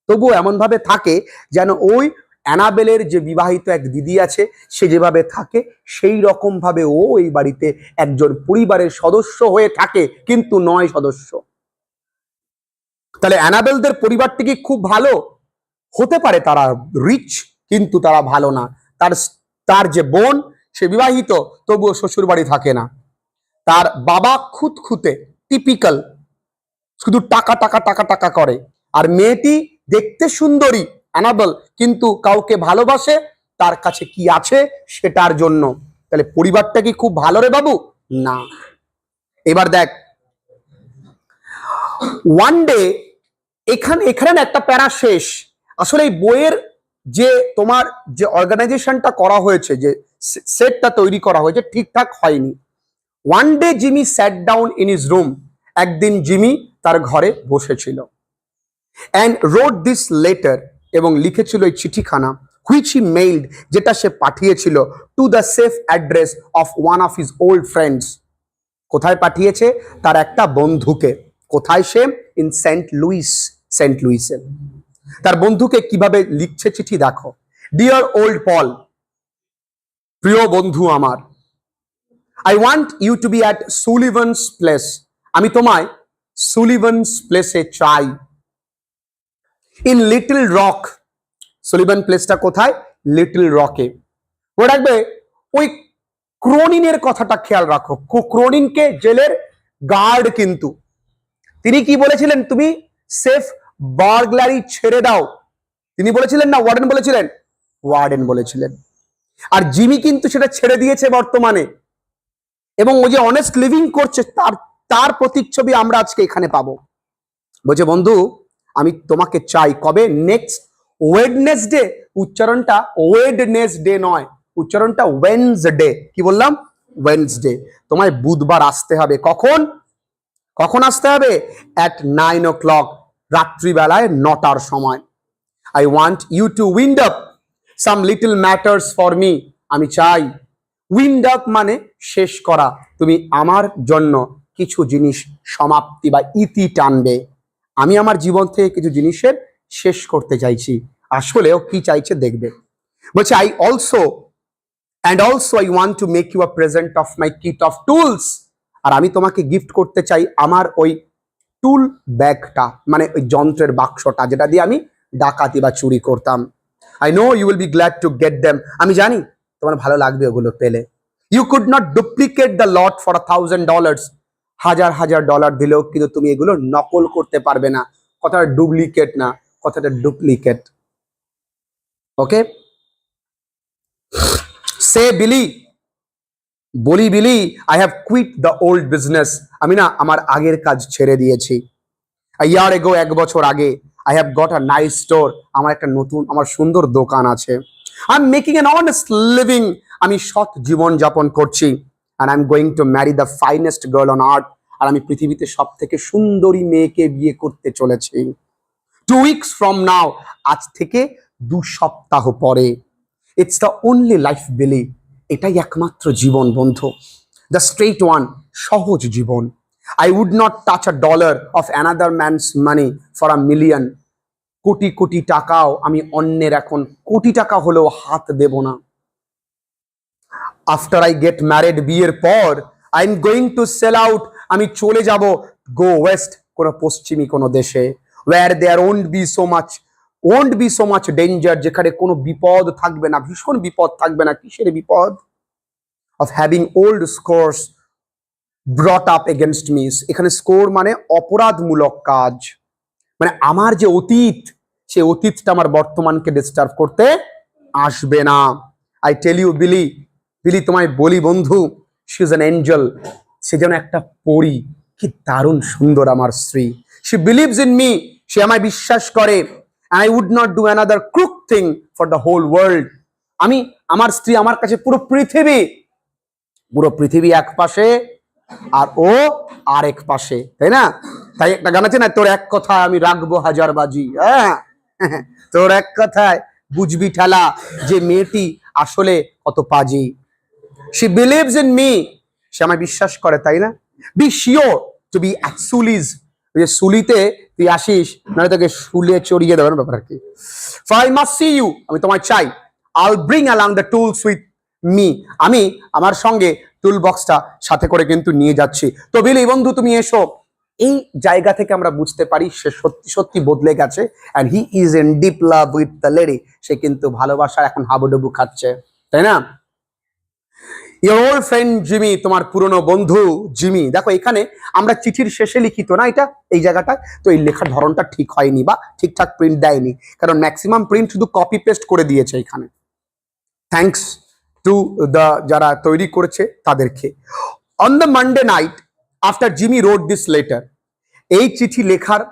A: তবুও এমন ভাবে থাকে যেন ওই অ্যানাবেলের যে বিবাহিত এক দিদি আছে সে যেভাবে থাকে সেই রকম ভাবে ও এই বাড়িতে একজন পরিবারের সদস্য হয়ে থাকে, কিন্তু নয় সদস্য। তাহলে অ্যানাবেলদের পরিবারটি কি খুব ভালো? হতে পারে তারা রিচ, কিন্তু তারা ভালো না। তার যে বোন সে বিবাহিত, তবুও শ্বশুর বাড়ি থাকে না। তার বাবা খুঁতখুঁতে টিপিক্যাল, শুধু টাকা টাকা টাকা টাকা করে। আর মেয়েটি দেখতে সুন্দরী অ্যানাবেল, কিন্তু কাউকে ভালোবাসে, তার কাছে কি আছে সেটার জন্য। তাহলে পরিবারটা কি খুব ভালো রে বাবু? না। এবার দেখ, ওয়ান ডে, এখানে একটা প্যারা শেষ। আসলে এই বইয়ের যে তোমার যে অর্গানাইজেশনটা করা হয়েছে, যে সেটটা তৈরি করা হয়েছে ঠিকঠাক হয়নি। One day Jimmy sat down in his room, একদিন জিমি তার ঘরে বসেছিল, অ্যান্ড রোড দিস লেটার, এবং লিখেছিল এই চিঠিখানা, হুইচ হি মেইলড, যেটা সে পাঠিয়েছিল, to the safe address of one of his old friends. কোথায় পাঠিয়েছে? তার একটা বন্ধুকে। কোথায় সে? In Saint লুইসে। তার বন্ধুকে কিভাবে লিখছে চিঠি দেখো। ডিয়ার ওল্ড পল, প্রিয় বন্ধু আমার, I want you to be at Sullivan's place, আমি তোমায় সুলিভানস প্লেসে চাই। ইন লিটল রক, সুলিভান প্লেসটা কোথায়? লিটল রকে। মনে রাখবে ওই ক্রোনিনের কথাটা খেয়াল রাখো। ক্রোনিনকে জেলের গার্ড, কিন্তু তিনি কি বলেছিলেন? তুমি সেফ বার্গলারি ছেড়ে দাও, তিনি বলেছিলেন না ওয়ার্ডেন বলেছিলেন? ওয়ার্ডেন বলেছিলেন। আর জিমি কিন্তু সেটা ছেড়ে দিয়েছে বর্তমানে, এবং ও যে অনেস্ট লিভিং করছে তার প্রতিচ্ছবি আমরা আজকে এখানে পাবো। বলছে বন্ধু আমি তোমাকে চাই। কবে? Next Wednesday. উচ্চারণটা ওয়েডনেসডে নয়, উচ্চারণটা ওয়েডনেসডে। কি বললাম? ওয়েডনেসডে। তোমায় বুধবার আসতে হবে। কখন? কখন আসতে হবে? অ্যাট 9 o'clock, রাত্রিবেলায় 9টার সময়। I want you to wind up some little matters for me, আমি চাই। উইন্ড আপ মানে শেষ করা, তুমি আমার জন্য কিছু জিনিস সমাপ্তি বা ইতি টানবে। আমি আমার জীবন থেকে কিছু জিনিসের শেষ করতে চাইছি। আসলেও কি চাইছে দেখবে। বলছে I also I want to make you a present of my kit of tools, আর আমি তোমাকে গিফট করতে চাই আমার ওই টুল ব্যাগটা, মানে ওই যন্ত্রের বাক্সটা যেটা দিয়ে আমি ডাকাতি বা চুরি করতাম। I know you will be glad to get them, আমি জানি তোমার ভালো লাগবে ওগুলো পেলে। You could not duplicate the lot for $1,000, $1,000 দিলেও কিন্তু তুমি এগুলো নকল করতে পারবে না। কথাটা ডুপ্লিকেট না, কথাটা ডুপ্লিকেট। ওকে, সে বিলি, বলি Billy, I have quit the old business, আমি না আমার আগের কাজ ছেড়ে দিয়েছি। ইয়ার এগো, এক বছর আগে, I have got a nice store, আমার একটা নতুন, আমার সুন্দর দোকান আছে। I am making an honest living, আমি সৎ জীবন যাপন করছি। And I am going to marry the finest girl on earth, আর আমি পৃথিবীতে সব থেকে সুন্দরী মেয়েকে বিয়ে করতে চলেছি। 2 weeks from now, আজ থেকে 2 সপ্তাহ পরে। ইটস দ্য অনলি লাইফ বিলি, এটাই একমাত্র জীবন বন্ধু, দ্য স্ট্রেট ওয়ান, সহজ জীবন। I would not touch a dollar of another man's money for a million. Crore crore টাকাও আমি অন্যের, এখন কোটি টাকা হলেও হাত দেব না। আফটার আই গেট ম্যারিড, বিয়ের পর, I am going to sell out, আমি চলে যাব গো ওয়েস্ট, কোনো পশ্চিমী কোনো দেশে, where there won't be so much danger, যেখানে কোনো বিপদ থাকবে না, ভীষণ বিপদ থাকবে না। কিসের বিপদ? Of having old scores brought up against me, এখানে স্কোর মানে অপরাধমূলক কাজ, মানে আমার যে অতীত, সে অতীতটা আমার বর্তমানকে ডিস্টার্ব করতে আসবে না। আই টেল ইউ বিলি, বিলি তোমায় বলি বন্ধু, শি ইজ অ্যান এঞ্জেল, সে যেন একটা পরী, কি দারুণ সুন্দর আমার স্ত্রী। শি বিলিভস ইন মি, সে আমায় বিশ্বাস করে। I would not do another crook thing for the whole world, আমি, আমার স্ত্রী আমার কাছে পুরো পৃথিবী এক পাশে আর ও আরেক পাশে, তাই না? তাই একটা গান আছে না, তোর এক কথায় আমি রাখবো হাজার বাজি, হ্যাঁ তোর এক কথায় বুঝবি ঠেলা, যে মেয়েটি আসলে কত পাজি। শি বিলিভস ইন মি, সে আমায় বিশ্বাস করে, তাই না? Be sure to be at Sully's, যে সুলিতে তুই আসিস, নয় তোকে শুলে চড়িয়ে দেবেন, ব্যাপার কি। For I must see you, আমি তোমায় চাই। I will bring along the tools with me, আমি আমার সঙ্গে টুল বক্সটা সাথে করে কিন্তু নিয়ে যাচ্ছি। তো বিলি বন্ধু তুমি এসো। এই জায়গা থেকে আমরা বুঝতে পারি সে সত্যি সত্যি বদলে গেছে, and he is in deep love with the lady, সে কিন্তু ভালোবাসার এখন হাবুডুবু খাচ্ছে, তাই না? ইওর ওল্ড ফ্রেন্ড জিমি, তোমার পুরনো বন্ধু জিমি। দেখো এখানে আমরা চিঠির শেষে লিখিত না এটা, এই জায়গাটায় তো এই লেখার ধরনটা ঠিক হয়নি বা ঠিকঠাক প্রিন্ট দেয়নি, কারণ ম্যাক্সিমাম প্রিন্ট শুধু কপি পেস্ট করে দিয়েছে এখানে। থ্যাঙ্কস টু দ্য, যারা তৈরি করেছে তাদেরকে। On the Monday night after Jimmy wrote this letter, এই চিঠি লেখার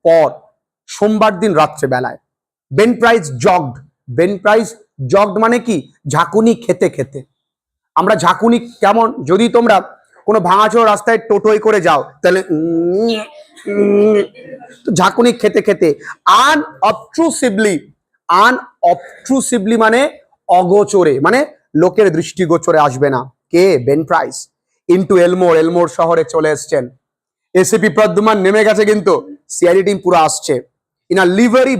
A: পর সোমবার দিন রাত্রে বেলায়, বেন প্রাইস জগড মানে কি? ঝাঁকুনি খেতে খেতে। আমরা ঝাঁকুনি কেমন, যদি তোমরা কোনো ভাঙাচোরা রাস্তায় টোটোয় করে যাও তাহলে ঝাঁকুনি খেতে খেতে, আনঅবট্রুসিভলি মানে অগোচরে, মানে লোকের দৃষ্টিগোচরে আসবে না। কে? Ben Price. ইনটু এলমোর শহরে চলে এসছেন। এসিপি প্রদ্যুমান নেমে গেছে, কিন্তু সিআইডি টিম পুরো আসছে। ইনা লিভারি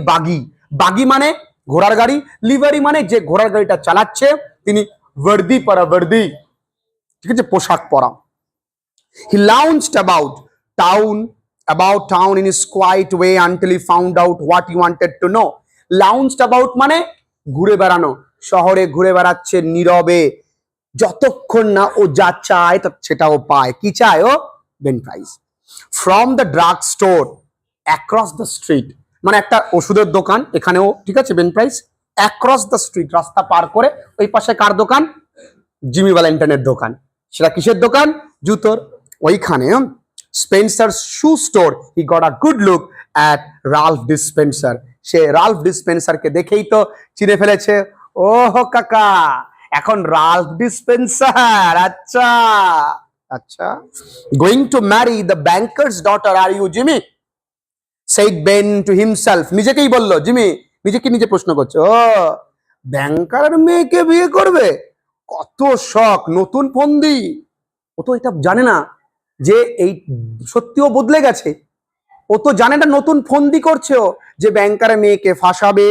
A: বাগি মানে ঘোড়ার গাড়ি, লিভারি মানে যে ঘোড়ার গাড়িটা চালাচ্ছে তিনি वर्दी ঠিক আছে, পোশাক পরা। হি লাউঞ্জড about town in his quiet way until he found out what he wanted to know. লাউঞ্জড about মানে ঘুরে বেড়ানো, শহরে ঘুরে বেড়াচ্ছে নীরবে, যতক্ষণ না ও যা চায় সেটাও পায়। কি চায় ও? Ben Price. From the drug store across the street, মানে একটা ওষুধের দোকান এখানেও, ঠিক আছে, Ben Price. Across the street, রাস্তা পার করে ওই পাশে কার দোকান? জিমি ভ্যালেন্টাইনের দোকান। সেটা কিসের দোকান? জুতোর। ওইখানে Spencer shoe store, he got a good look at Ralph Dispenser, সে রাল্ফ ডিসপেন্সারকে দেখেই তো চিনে ফেলেছে। ও হো কাকা, এখন রাল্ফ ডিসপেন্সার, আচ্ছা আচ্ছা। Going to marry the banker's daughter are you Jimmy, said Ben to himself, নিজেকেই বললো জিমি, নিজেকে নিজে প্রশ্ন করছে, ও ব্যাংকারের মেয়েকে বিয়ে করবে, কত শখ, নতুন ফন্দি। ও তো এটা জানে না যে এই সত্যিও বদলে গেছে, ও তো জানে না নতুন ফন্দি করছে ও, যে ব্যাংকারের মেয়েকে ফাঁসাবে,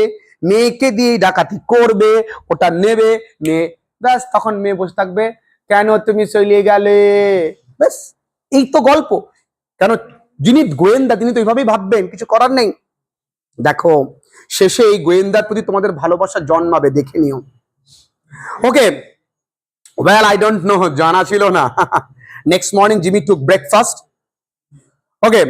A: মেয়েকে দিয়ে ডাকাতি করবে, ওটা নেবে, মেয়ে ব্যাস, তখন মেয়ে বসে থাকবে, কেন তুমি চলে গেলে, ব্যাস এই তো গল্প। কেন, যিনি গোয়েন্দা তিনি তো এইভাবেই ভাববেন, কিছু করার নেই। দেখো শেষে এই গোয়েন্দার প্রতি তোমাদের ভালোবাসা জন্মাবে, দেখে নিও। Okay, well I don't know, জানা ছিল না। Next morning Jimmy took breakfast. Okay,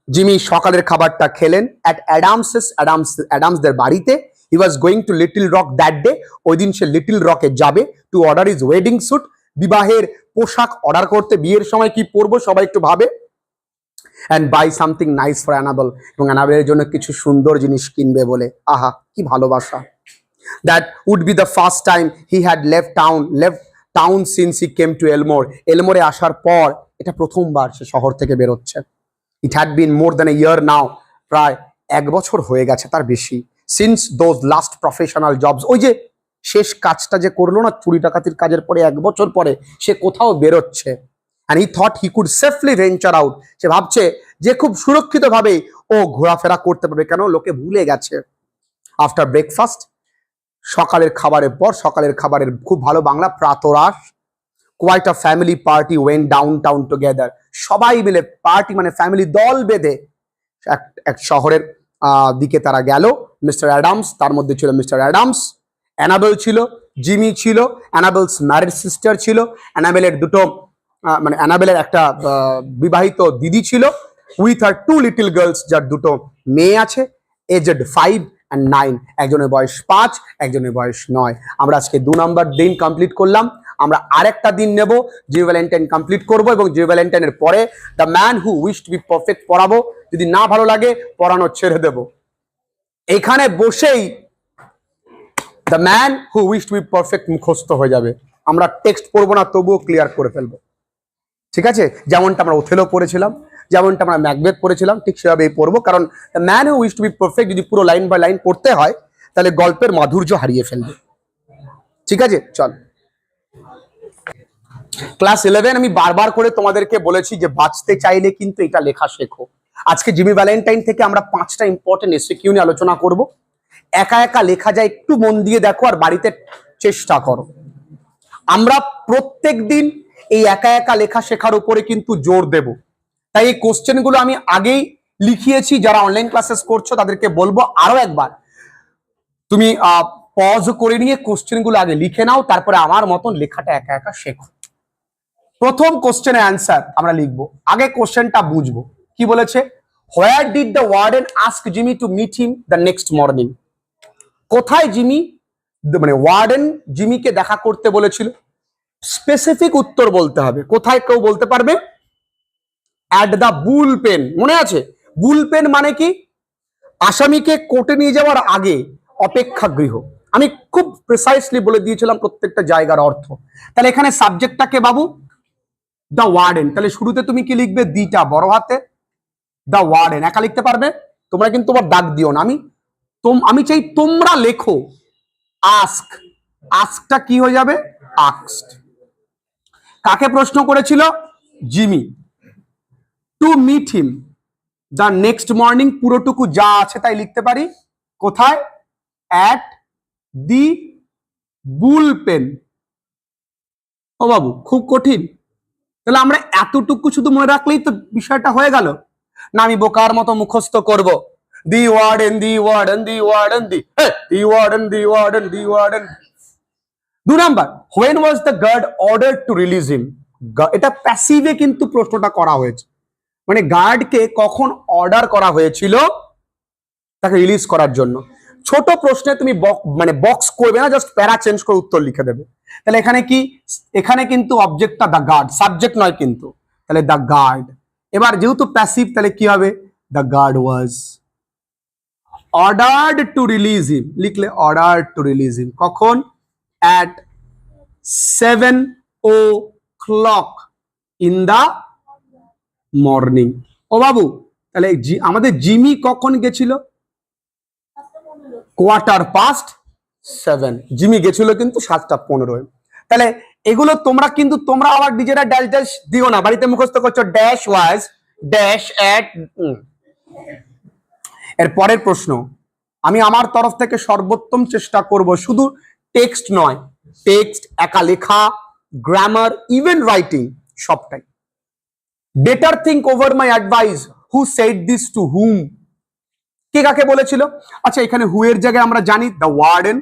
A: Jimmy সকালের খাবারটা খেলেন অ্যাট অ্যাডামসদের বাড়িতে। He was going to Little Rock that day. ওই দিন সে লিটল রকে যাবে to order his wedding suit, বিবাহের পোশাক অর্ডার করতে। বিয়ের সময় কি পরবো সবাই একটু ভাবে। And buy something nice for Annabel, এবং অ্যানাবেলের জন্য কিছু সুন্দর জিনিস কিনবে বলে। আহা কি ভালোবাসা। That would be the first time he had left town since he came to Elmore. এলমোরে আসার পর এটা প্রথমবার সে শহর থেকে বেরোচ্ছে। It had been more than a ইয়ার নাও, প্রায় 1 বছর হয়ে গেছে তার বেশি। Since those last professional jobs, ওই যে শেষ কাজটা যে করলো না চুরি ডাকাতির কাজের পরে 1 বছর পরে সে কোথাও বেরোচ্ছে। And he thought he could safely venture out. সে ভাবছে যে খুব সুরক্ষিতভাবে ও ঘোরাফেরা করতে পারবে, কেন লোকে ভুলে গেছে। আফটার ব্রেকফাস্ট, সকালের খাবারের পর, সকালের খাবারের খুব ভালো বাংলা প্রাতরাশ। Quite a family party went down town together. সবাই মিলে, পার্টি মানে ফ্যামিলি, দল বেঁধে এক শহরের দিকে তারা গেল। মিস্টার অ্যাডামস, তার মধ্যে ছিল মিস্টার অ্যাডামস, অ্যানাবেল ছিল, জিমি ছিল, অ্যানাবেলস ম্যারিড সিস্টার ছিল, অ্যানাবেলের দুটো মানে অ্যানাবেলের একটা বিবাহিত দিদি ছিল, উইথ আর 2 লিটল গার্লস, যার দুটো মেয়ে আছে, এজড 5 and 9। একজনের বয়স 5, একজনের বয়স 9। আমরা আজকে 2 নম্বর দিন কমপ্লিট করলাম। আমরা আরেকটা দিন নেব, জিমি ভ্যালেন্টাইন কমপ্লিট করব, এবং জিমি ভ্যালেন্টাইনের পরে the man who wish to be perfect পড়াবো। যদি না ভালো লাগে পড়ানো ছেড়ে দেব। এখানে বসেই the man who wish to be perfect মুখস্থ হয়ে যাবে। আমরা টেক্সট পড়বো না, তবুও ক্লিয়ার করে ফেলবো। ঠিক আছে, যেমনটা আমরা ওথেলো পড়েছিলাম, যেমনটা আমরা ম্যাকবেথ পড়েছিলাম, ঠিক সেভাবেই পড়বো। কারণ the man who wish to be perfect যদি পুরো লাইন বাই লাইন পড়তে হয় তাহলে গল্পের মাধুর্য হারিয়ে ফেলবে। ঠিক আছে, চল। ক্লাস 11 আমি বারবার করে তোমাদেরকে বলেছি যে বাঁচতে চাইলে কিন্তু এটা লেখা শেখো। আজকে জিমি ভ্যালেন্টাইন থেকে আমরা 5টা ইম্পর্টেন্ট এসকিউ নিয়ে আলোচনা করব। একা একা লেখা যায়, একটু মন দিয়ে দেখো আর বাড়িতে চেষ্টা করো। আমরা প্রত্যেক দিন এই একা একা লেখা শেখার উপরে কিন্তু জোর দেব। তাই এই কোশ্চেনগুলো আমি আগেই লিখিয়েছি। যারা অনলাইন ক্লাসেস করছো তাদেরকে বলবো আরো একবার তুমি পজ করে নিয়ে কোশ্চেনগুলো আগে লিখে নাও, তারপরে আমার মতন লেখাটা একা একা শেখো। প্রথম কোশ্চেনের অ্যান্সার আমরা লিখবো, আগে কোশ্চেনটা বুঝবো। কি বলেছে? Where did the warden ask Jimmy to meet him the next morning. কোথায় জিমি, মানে ওয়ার্ডেন জিমিকে দেখা করতে বলেছিল? স্পেসিফিক উত্তর বলতে হবে। কোথায় কেউ বলতে পারবে? At the bull pen. মনে আছে বুল পেন মানে কি? আসামিকে কোর্টে নিয়ে যাওয়ার আগে অপেক্ষাগৃহ। আমি খুব প্রিসাইসলি বলে দিয়েছিলাম প্রত্যেকটা জায়গার অর্থ। তাহলে এখানে সাবজেক্টটাকে বাবু দ্য ওয়ার্ডেন। তাহলে শুরুতে তুমি কি লিখবে? দিটা বড় হাতে, দ্য ওয়ার্ডেন। একা লিখতে পারবে তোমরা, কিন্তু আবার দাগ দিও না। আমি চাই তোমরা লেখো। আস্ক, আস্কটা কি হয়ে যাবে? আস্কড। কাকে প্রশ্ন করেছিল? Jimmy. To meet him the next morning, পুরোটুকু যা আছে তাই লিখতে পারি। কোথায়? At the bull pen. ও বাবু খুব কঠিন? তাহলে আমরা এতটুকু শুধু মনে রাখলেই তো বিষয়টা হয়ে গেল না? আমি বোকার মতো মুখস্থ করব, the warden, the warden, the warden, the warden, the warden, the warden. 2 number, when was the guard order to release him. এটা প্যাসিভে কিন্তু প্রশ্নটা করা হয়েছে, মানে গার্ডকে কখন অর্ডার করা হয়েছিল তাকে রিলিজ করার জন্য। ছোট প্রশ্নে তুমি মানে বক্স করবে না, জাস্ট প্যারা চেঞ্জ করে উত্তর লিখে দেবে। তাহলে এখানে কি? এখানে কিন্তু অবজেক্টটা দ্য গার্ড, সাবজেক্ট নয় কিন্তু। তাহলে দ্য গার্ড। এবার যেহেতু প্যাসিভ, তাহলে কি হবে? The guard was ordered to release him. লিখলে অর্ডার্ড টু রিলিজ হিম কখন? At 7 o'clock in the morning. ও বাবু তাহলে আমাদের জিমি কখন গেছিল? 7:15। জিমি গেছিল কিন্তু 7:15। তাহলে এগুলো তোমরা কিন্তু তোমরা আবার নিজেরা ড্যাশ ড্যাশ দিও না, বাড়িতে মুখস্থ করছো ড্যাশ ওয়াজ ড্যাশ অ্যাট। এর পরের প্রশ্ন, আমি আমার তরফ থেকে সর্বোত্তম চেষ্টা করব, শুধু টেক্সট নয়, টেক্সট, একা লেখা, গ্রামার, ইভেন রাইটিং, সবটাই। Better think over my advice, who said this to whom. কে কাকে বলেছিল? আচ্ছা এখানে হু এর জায়গায় আমরা জানি the warden,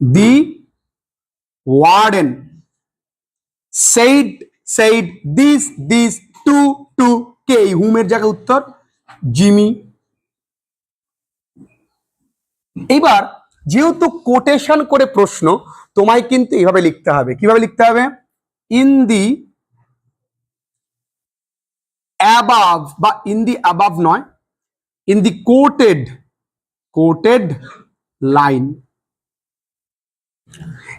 A: the warden said this to কে? এই হুমের জায়গায় উত্তর জিমি। এইবার যেহেতু কোটেশন করে প্রশ্ন, তোমায় কিন্তু এইভাবে লিখতে হবে। কিভাবে লিখতে হবে? ইন দি অ্যাবাভ, বা ইন দি অ্যাবাভ নয়, ইন দি কোটেড লাইন।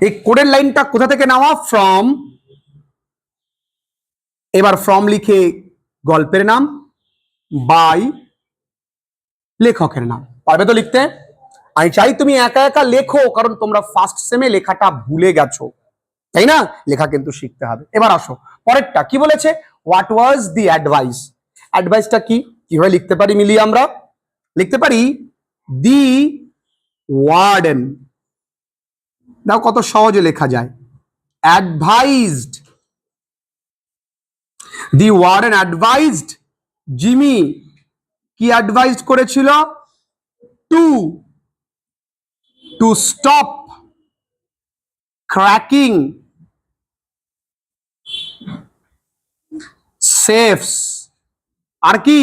A: এই কোটেড লাইনটা কোথা থেকে নেওয়া? ফ্রম। এবার ফ্রম লিখে গল্পের নাম, বাই লেখকের নাম। পারবে তো লিখতে? আমি চাই তুমি একা একা লেখো, কারণ তোমরা ফার্স্ট সেমে লেখাটা ভুলে গেছো, তাই না? লেখা কিন্তু শিখতে হবে। এবার আসো পরেরটা কি বলেছে, হোয়াট ওয়াজ দি অ্যাডভাইস। অ্যাডভাইসটা কি, কিভাবে লিখতে পারি মিলিয়ে? আমরা লিখতে পারি দি ওয়ার্ডেন। দাও কত সহজে লেখা যায়, অ্যাডভাইজড। দি ওয়ার্ডেন অ্যাডভাইজড জিমি। কি অ্যাডভাইজ করেছিল? টু স্টপ ক্র্যাকিং সেফস, আর কি,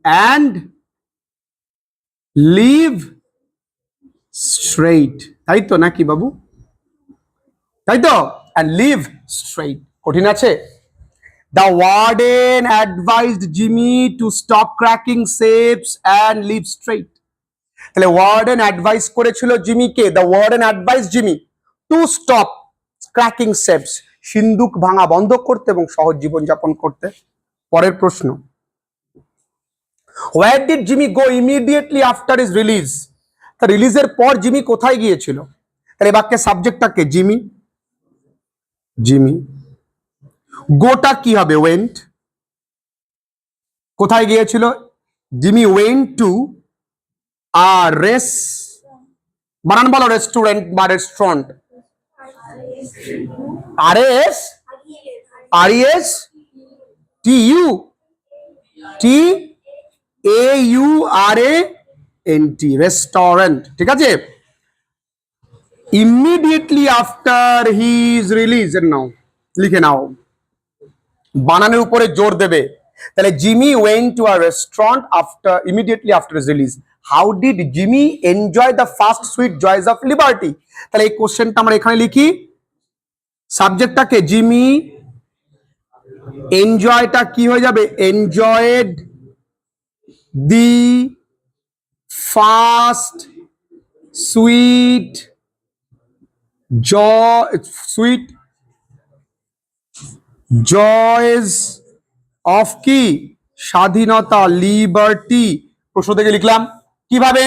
A: অ্যান্ড লিভ স্ট্রেইট। তাই তো নাকি বাবু? তাই তো, অ্যান্ড লিভ স্ট্রেইট। কঠিন আছে? The warden advised Jimmy to stop cracking safes and live straight. তাহলে ওয়ার্ডেন অ্যাডভাইস করেছিল জিমিকে, the warden advice Jimmy to stop cracking safes, সিন্দুক ভাঙা বন্ধ করতে এবং সহজ জীবনযাপন করতে। পরের প্রশ্ন, where did Jimmy go immediately after his release. তা রিলিজের পর জিমি কোথায় গিয়েছিল? তাহলে বাক্যের সাবজেক্টটাকে জিমি, জিমি। গোটা কি হবে? ওয়েন্ট। কোথায় গিয়েছিল? জিমি ওয়েন্ট টু বানান বলো, রেস্টুরেন্ট বা restaurant. RS RES TUAURANT, restaurant. ঠিক আছে। ইমিডিয়েটলি আফটার হিজ রিলিজ, নাও লিখে নাও, বানানের উপরে জোর দেবে। তাহলে Jimmy went to a restaurant after, immediately after his release. How did Jimmy enjoy the first sweet joys of liberty. তাহলে এই কোশ্চেনটা আমরা এখানে লিখি, সাবজেক্টটাকে জিমি, এনজয়টা কি হয়ে যাবে? Enjoyed the first sweet joys of কি? স্বাধীনতা, লিবার্টি। প্রশ্ন থেকে লিখলাম কিভাবে?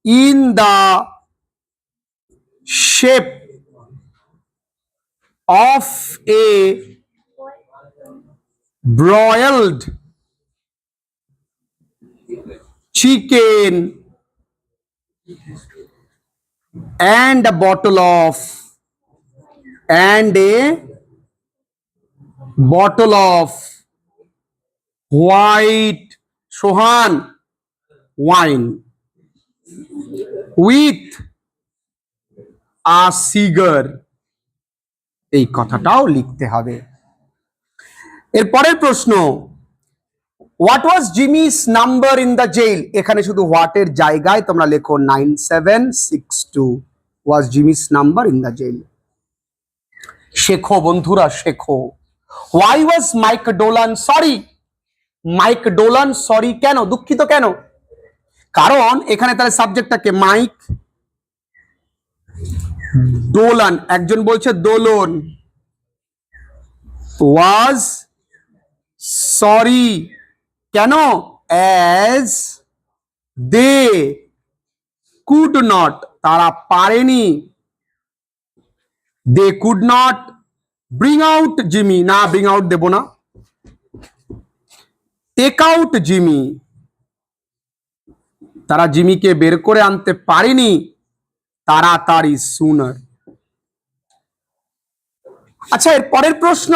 A: In the shape of a broiled chicken and a bottle of white Sohan wine with a cigar। এই কথাটাও লিখতে হবে। এরপরের প্রশ্ন, what was Jimmy's number in the jail. এখানে শুধু হোয়াটের জায়গায় তোমরা লেখো 9762 was Jimmy's number in the jail. শেখো বন্ধুরা, শেখো। Why was Mike Dolan sorry. Mike Dolan sorry কেন, দুঃখিত কেন? কারণ এখানে তাহলে সাবজেক্টটাকে মাইক, ডোলান, একজন বলছে দোলন, ওয়াজ সরি কেন? অ্যাজ দে কুড নট, তারা পারেনি, they could not bring out Jimmy, না ব্রিং আউট দেব না, টেক আউট জিমি, তারা জিমিকে বের করে আনতে পারেনি তাড়াতাড়ি, সুনার। আচ্ছা, এর পরের প্রশ্ন,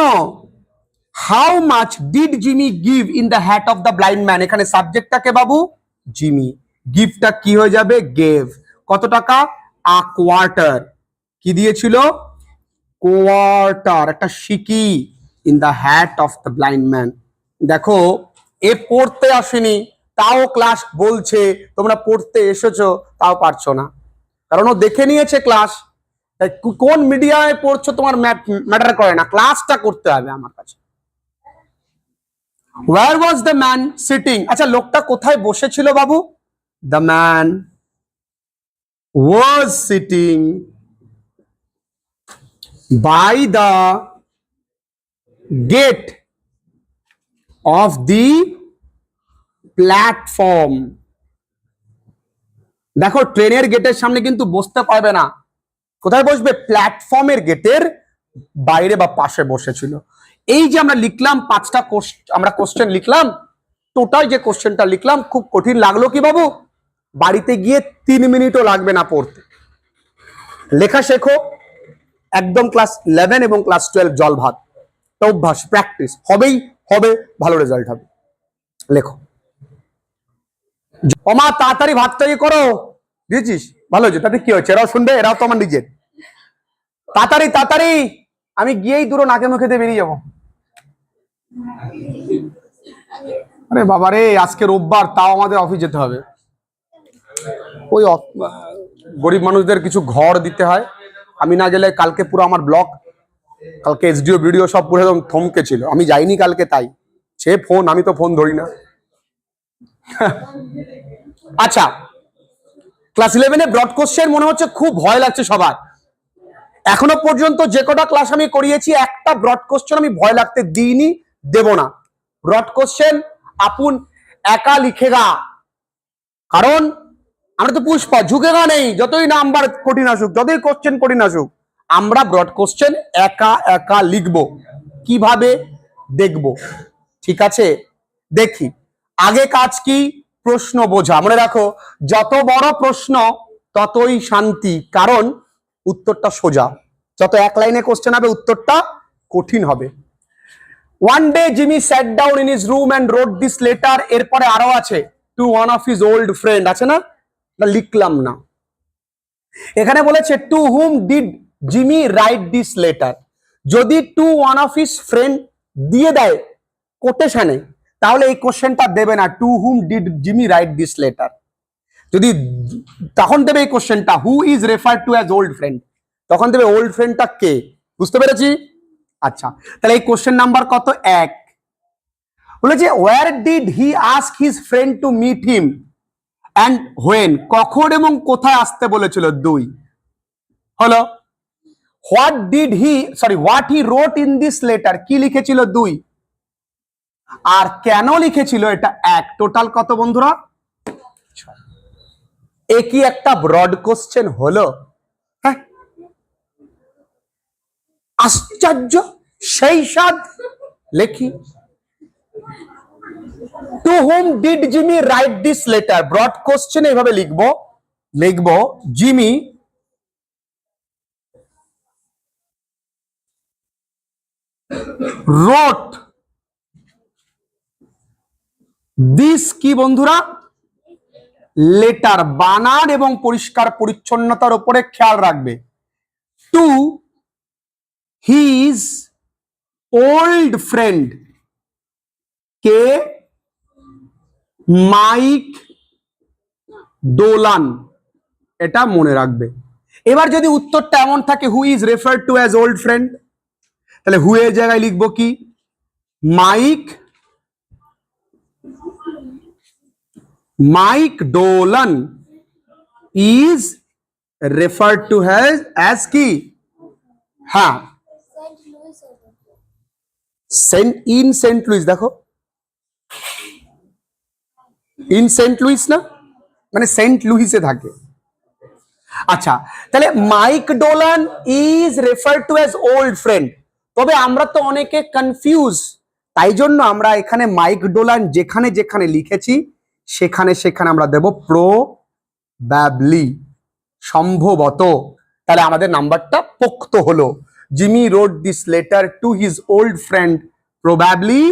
A: how much did Jimmy give in the hat of the blind man. এখানে সাবজেক্টটাকে বাবু জিমি, গিফটটা কি হয়ে যাবে? গেভ। কত টাকা? A quarter. কি দিয়েছিল? কোয়ার্টার, একটা সিকি। In the hat of the blind man, দেখো, এ পড়তে আসেনি তাও ক্লাস বলছে, তোমরা পড়তে এসেছো তাও পারছো না, কারণ ও দেখে নিয়েছে ক্লাস। কোন মিডিয়ায় পড়ছো তোমার ম্যাটার করে না, ক্লাসটা করতে হবে আমার কাছে। Where was the man sitting? আচ্ছা, লোকটা কোথায় বসেছিল বাবু? The man was sitting by the gate of the platform. দেখো, ট্রেনের গেটের সামনে কিন্তু বসতে পারবে না, কোথায় বসবে? প্ল্যাটফর্মের গেটের বাইরে বা পাশে বসেছিল। এই যে আমরা লিখলাম পাঁচটা আমরা কোশ্চেন লিখলাম, টোটাল যে কোশ্চেনটা লিখলাম, খুব কঠিন লাগলো কি বাবু? বাড়িতে গিয়ে 3 মিনিটও লাগবে না পড়তে, লেখা শেখো একদম ক্লাস 11 এবং ক্লাস 12 জল ভাত, অভ্যাস, প্র্যাকটিস হবেই হবে, ভালো রেজাল্ট হবে। লেখো, ওমা তাড়াতাড়ি ভাত তৈরি করো, দিয়েছিস? ভালো হয়েছে, তাতে কি হয়েছে? এরাও শুনবে, এরাও তো আমার নিজের। তাড়াতাড়ি তাড়াতাড়ি, আমি গিয়েই দুটো নাকে মুখে দিয়ে বেরিয়ে যাবো। আরে বাবা রে, আজকে রোববার, তাও আমাদের অফিস যেতে হবে। ওই গরিব মানুষদের কিছু ঘর দিতে হয়, আমি না গেলে কালকে পুরো আমার ব্লক, কালকে এসডিও ভিডিও সব পুরো একদম থমকে ছিল, আমি যাইনি কালকে, তাই সে ফোন, আমি তো ফোন ধরি না। আচ্ছা, ক্লাস 11-এ ব্রড কোশ্চেন মনে হচ্ছে খুব ভয় লাগছে সবার। এখনো পর্যন্ত যে কটা ক্লাস আমি করিয়েছি, একটা ব্রড কোশ্চেন আমি ভয় লাগতে দিইনি, দেব না। ব্রড কোশ্চেন আপন একা লিখেগা, কারণ আমরা তো পুষ্পা, ঝুঁকেগা নেই, যতই নাম্বার কঠিন আসুক, যতই কোশ্চেন কঠিন আসুক, আমরা ব্রড কোশ্চেন একা একা লিখব। কিভাবে দেখব? ঠিক আছে, দেখি। আগে কাজ কি? প্রশ্ন বোঝা। মনে রাখো, যত বড় প্রশ্ন ততই শান্তি, কারণ উত্তরটা সোজা। যত এক লাইনে কোশ্চেন হবে, উত্তরটা কঠিন হবে। One day Jimmy sat down in his room and wrote this letter, এরপরে আরো আছে, to one of his old friend, আছে না? লিখলাম না, এখানে বলেছে to whom did Jimmy write this letter। যদি to one of his friend দিয়ে দেয় কোটেশনে, তাহলে এই কোশ্চেনটা দেবে না, to whom did Jimmy write this letter। যদি তখন দেবে এই কোশ্চেনটা, who is referred to as old friend, তখন দেবে ওল্ড ফ্রেন্ডটা কে। বুঝতে পেরেছি? আচ্ছা, তাহলে এই কোশ্চেন নাম্বার কত? 1। বলেছে where did he ask his friend to meet him and when, কখন এবং কোথায় আসতে বলেছিল? 2 হলো। what he wrote in this letter, কি লিখেছিল? 2। আর কেন লিখেছিল? এটা 1। টোটাল কত বন্ধুরা? এ কি একটা ব্রড কোশ্চেন হলো? হ্যাঁ, আশ্চর্য, সেই স্বাদ। লেখি, to whom did Jimmy write this letter. Broad question এইভাবে লিখবো জিমি রোট দিস, কি বন্ধুরা? লেটার। বানান এবং পরিষ্কার পরিচ্ছন্নতার উপরে খেয়াল রাখবে। টু হিজ ওল্ড ফ্রেন্ড, কে? মাইক ডোলান, এটা মনে রাখবে। এবার যদি উত্তরটা এমন থাকে who is referred to as old friend, তাহলে হু এর জায়গায় লিখবো কি? Mike Dolan is referred to as কি? হ্যাঁ, সেন্ট লুইস। দেখো, ইন সেন্ট লুইস না, মানে সেন্ট লুইসে থাকে। আচ্ছা, তাহলে Mike Dolan is referred to as old friend. তবে আমরা তো অনেকে কনফিউজ, তাই জন্য আমরা এখানে মাইক ডোলান যেখানে যেখানে লিখেছি সেখানে সেখানে আমরা দেব প্রবাবলি, সম্ভবত। তাহলে আমাদের নাম্বারটা পোক্ত হলো। Jimmy wrote this letter to his old friend probably,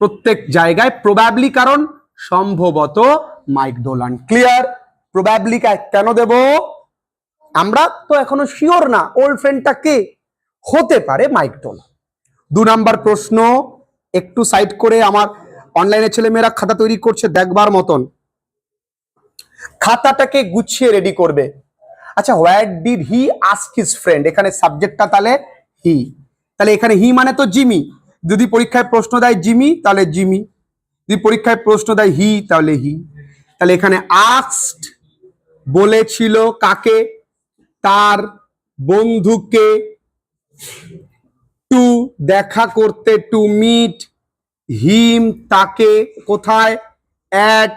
A: প্রত্যেক জায়গায় প্রবাবলি, কারণ সম্ভবত মাইক ডোলান। ক্লিয়ার? প্রবাবলি কেন দেব? আমরা তো এখনো শিওর না ওল্ড ফ্রেন্ডটা কে, হতে পারে মাইক ডোলান। 2 নাম্বার প্রশ্ন একটু সাইড করে আমার অনলাইনে ছেলেমেয়েরা খাতা তৈরি করছে, দেখবার মতন। খাতাটাকে গুছিয়ে রেডি করবে। আচ্ছা, where did he ask his friend, এখানে সাবজেক্টটা তাহলে হি, তাহলে এখানে হি মানে তো জিমি। যদি পরীক্ষায় প্রশ্ন দেয় জিমি তাহলে জিমি, যদি পরীক্ষায় প্রশ্ন দেয় হি তাহলে হি। তাহলে এখানে আস্কড বলেছিল কাকে, তার বন্ধুকে, টু দেখা করতে, টু মিট, হিম তাকে, কোথায়, অ্যাট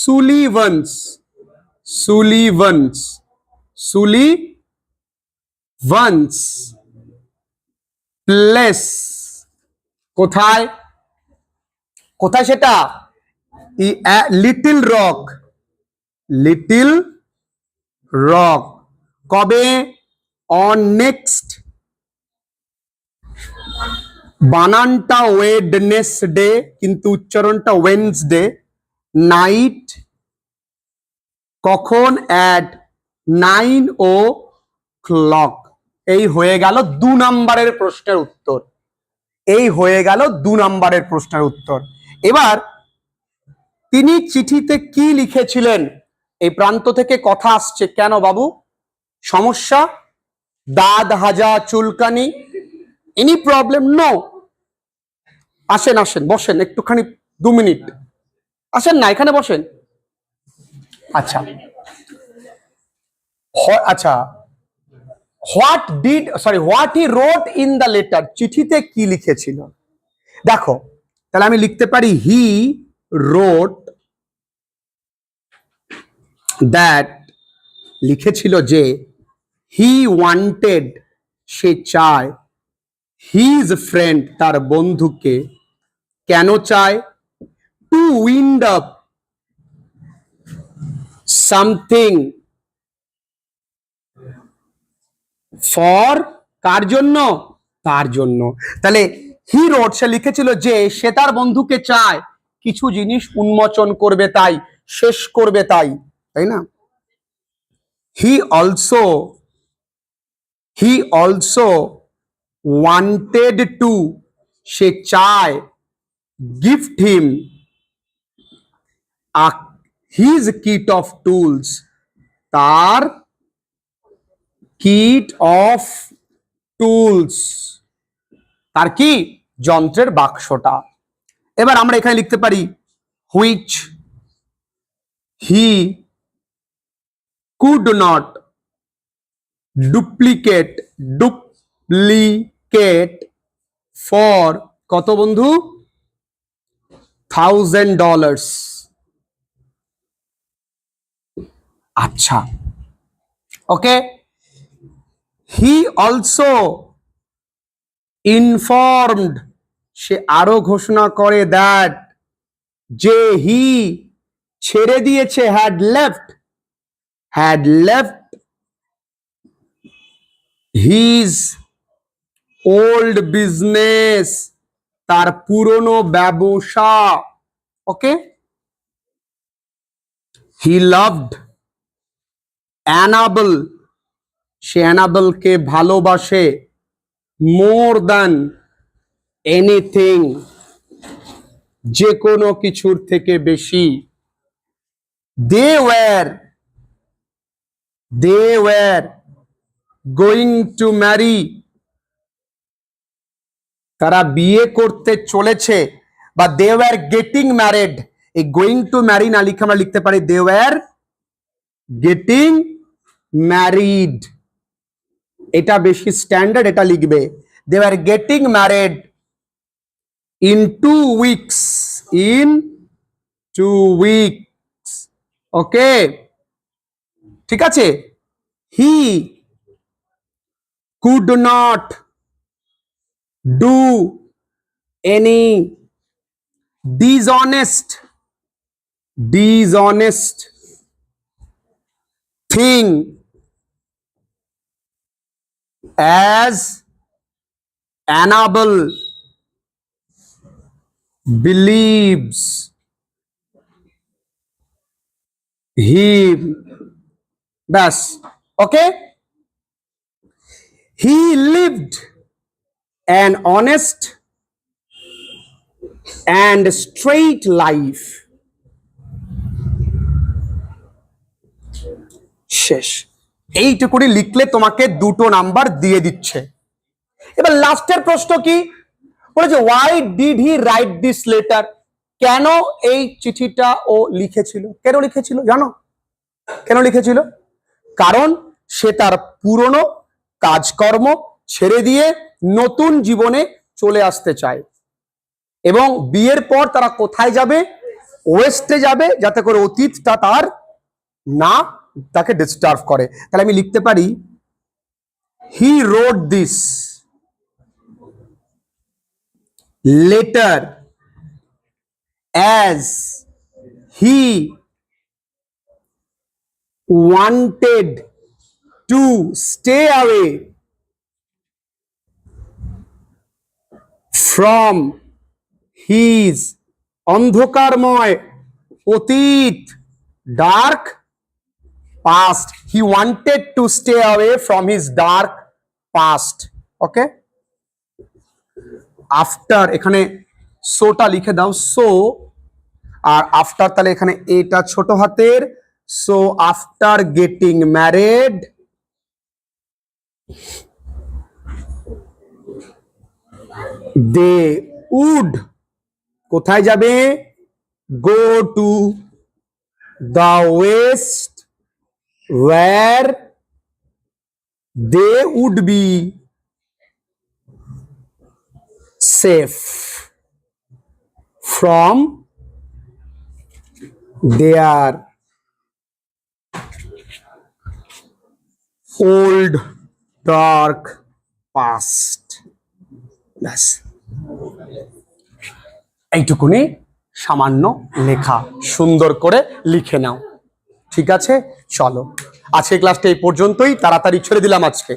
A: সুলিভানস, সুলিভানস, সুলিভানস প্লেস, কোথায়, কোথায় সেটা, লিটল রক, লিটল রক। কবে, অন নেক্সট, বানানটা ওয়েডনেসডে কিন্তু উচ্চারণটা ওয়েডনেসডে, নাইট কখন, অ্যাট 9 o'clock। এই হয়ে গেল 2 নম্বরের প্রশ্নের উত্তর, এই হয়ে গেল 2 নম্বরের প্রশ্নের উত্তর। এবার তিনি চিঠিতে কি লিখেছিলেন, এই প্রান্ত থেকে কথা আসছে কেন বাবু, সমস্যা, দাঁত হাজা চুলকানি, এনি প্রবলেম, নো, আসেন আসেন বসেন একটুখানি 2 মিনিট, আসেন না এখানে বসেন। আচ্ছা আচ্ছা, what he wrote in the letter, চিঠিতে কি লিখেছিল। দেখো তাহলে আমি লিখতে পারি হি রোট দ্যাট, লিখেছিল যে, হি ওয়ান্টেড সে চায়, হিজ ফ্রেন্ড তার বন্ধুকে, কেন চায়, to wind up something, for কার জন্য, তার জন্য। তাহলে হি রোট সে লিখেছিল যে সে তার বন্ধুকে চায় কিছু জিনিস উন্মোচন করবে তাই, শেষ করবে তাই, তাই না। হি অলসো ওয়ান্টেড টু সে চায়, gift him his kit of tools তার কিট অফ টুলস, তার কি, যন্ত্রের বাক্সটা। এবার আমরা এখানে লিখতে পারি which he could not duplicate for কত বন্ধু, $1,000। আচ্ছা ওকে, হি অলসো ইনফর্মড সে আরো ঘোষণা করে, দ্যাট যে হি ছেড়ে দিয়েছে, had left his old business তার পুরনো ব্যবসা, ওকে। হি লাভড অ্যানাবল সে অ্যানাবলকে ভালোবাসে, মোর দ্যান এনিথিং যে কোনো কিছুর থেকে বেশি। They were going to marry তারা বিয়ে করতে চলেছে, বা দে ওয়ার গেটিং ম্যারিড, এই গোয়িং টু ম্যারি না লিখে আমরা লিখতে পারি দে ওয়ার গেটিং ম্যারিড, এটা বেশি স্ট্যান্ডার্ড, এটা লিখবে they were getting married in 2 weeks, in 2 weeks, okay ঠিক আছে। He could not do any dishonest thing as Annabel believes him, ব্যাস, ওকে। He lived an honest and straight life. শেষ। এইটুকুনি লিখলে তোমাকে 2টো নাম্বার দিয়ে দিচ্ছে। এবার লাস্টের প্রশ্ন কি বলেছে, why did he write this letter? কেন এই চিঠিটা ও লিখেছিল? কেন লিখেছিল জানো? কেন লিখেছিল? কারণ সে তার পুরনো কাজকর্ম ছেড়ে দিয়ে নতুন জীবনে চলে আসতে চায় এবং বিয়ের পর তারা কোথায় যাবে? ওয়েস্টে যাবে, যাতে করে অতীতটা তার না তাকে ডিস্টার্ব করে। তাহলে আমি লিখতে পারি he wrote this letter as he wanted to stay away from his অন্ধকারময় অতীত, dark past. He wanted to stay away from his dark past. Okay, after এখানে সোটা লিখে দাও, সো আর আফটার তাহলে এখানে এটা ছোট হাতের। So after getting married they would কোথায় যাবে? Go to the west where they would be safe from their old dark past. ব্যাস, এইটুকুনি সামান্য লেখা, সুন্দর করে লিখে নাও। ঠিক আছে, চলো আজকে ক্লাসটা এই পর্যন্তই, তাড়াতাড়ি ছেড়ে দিলাম আজকে।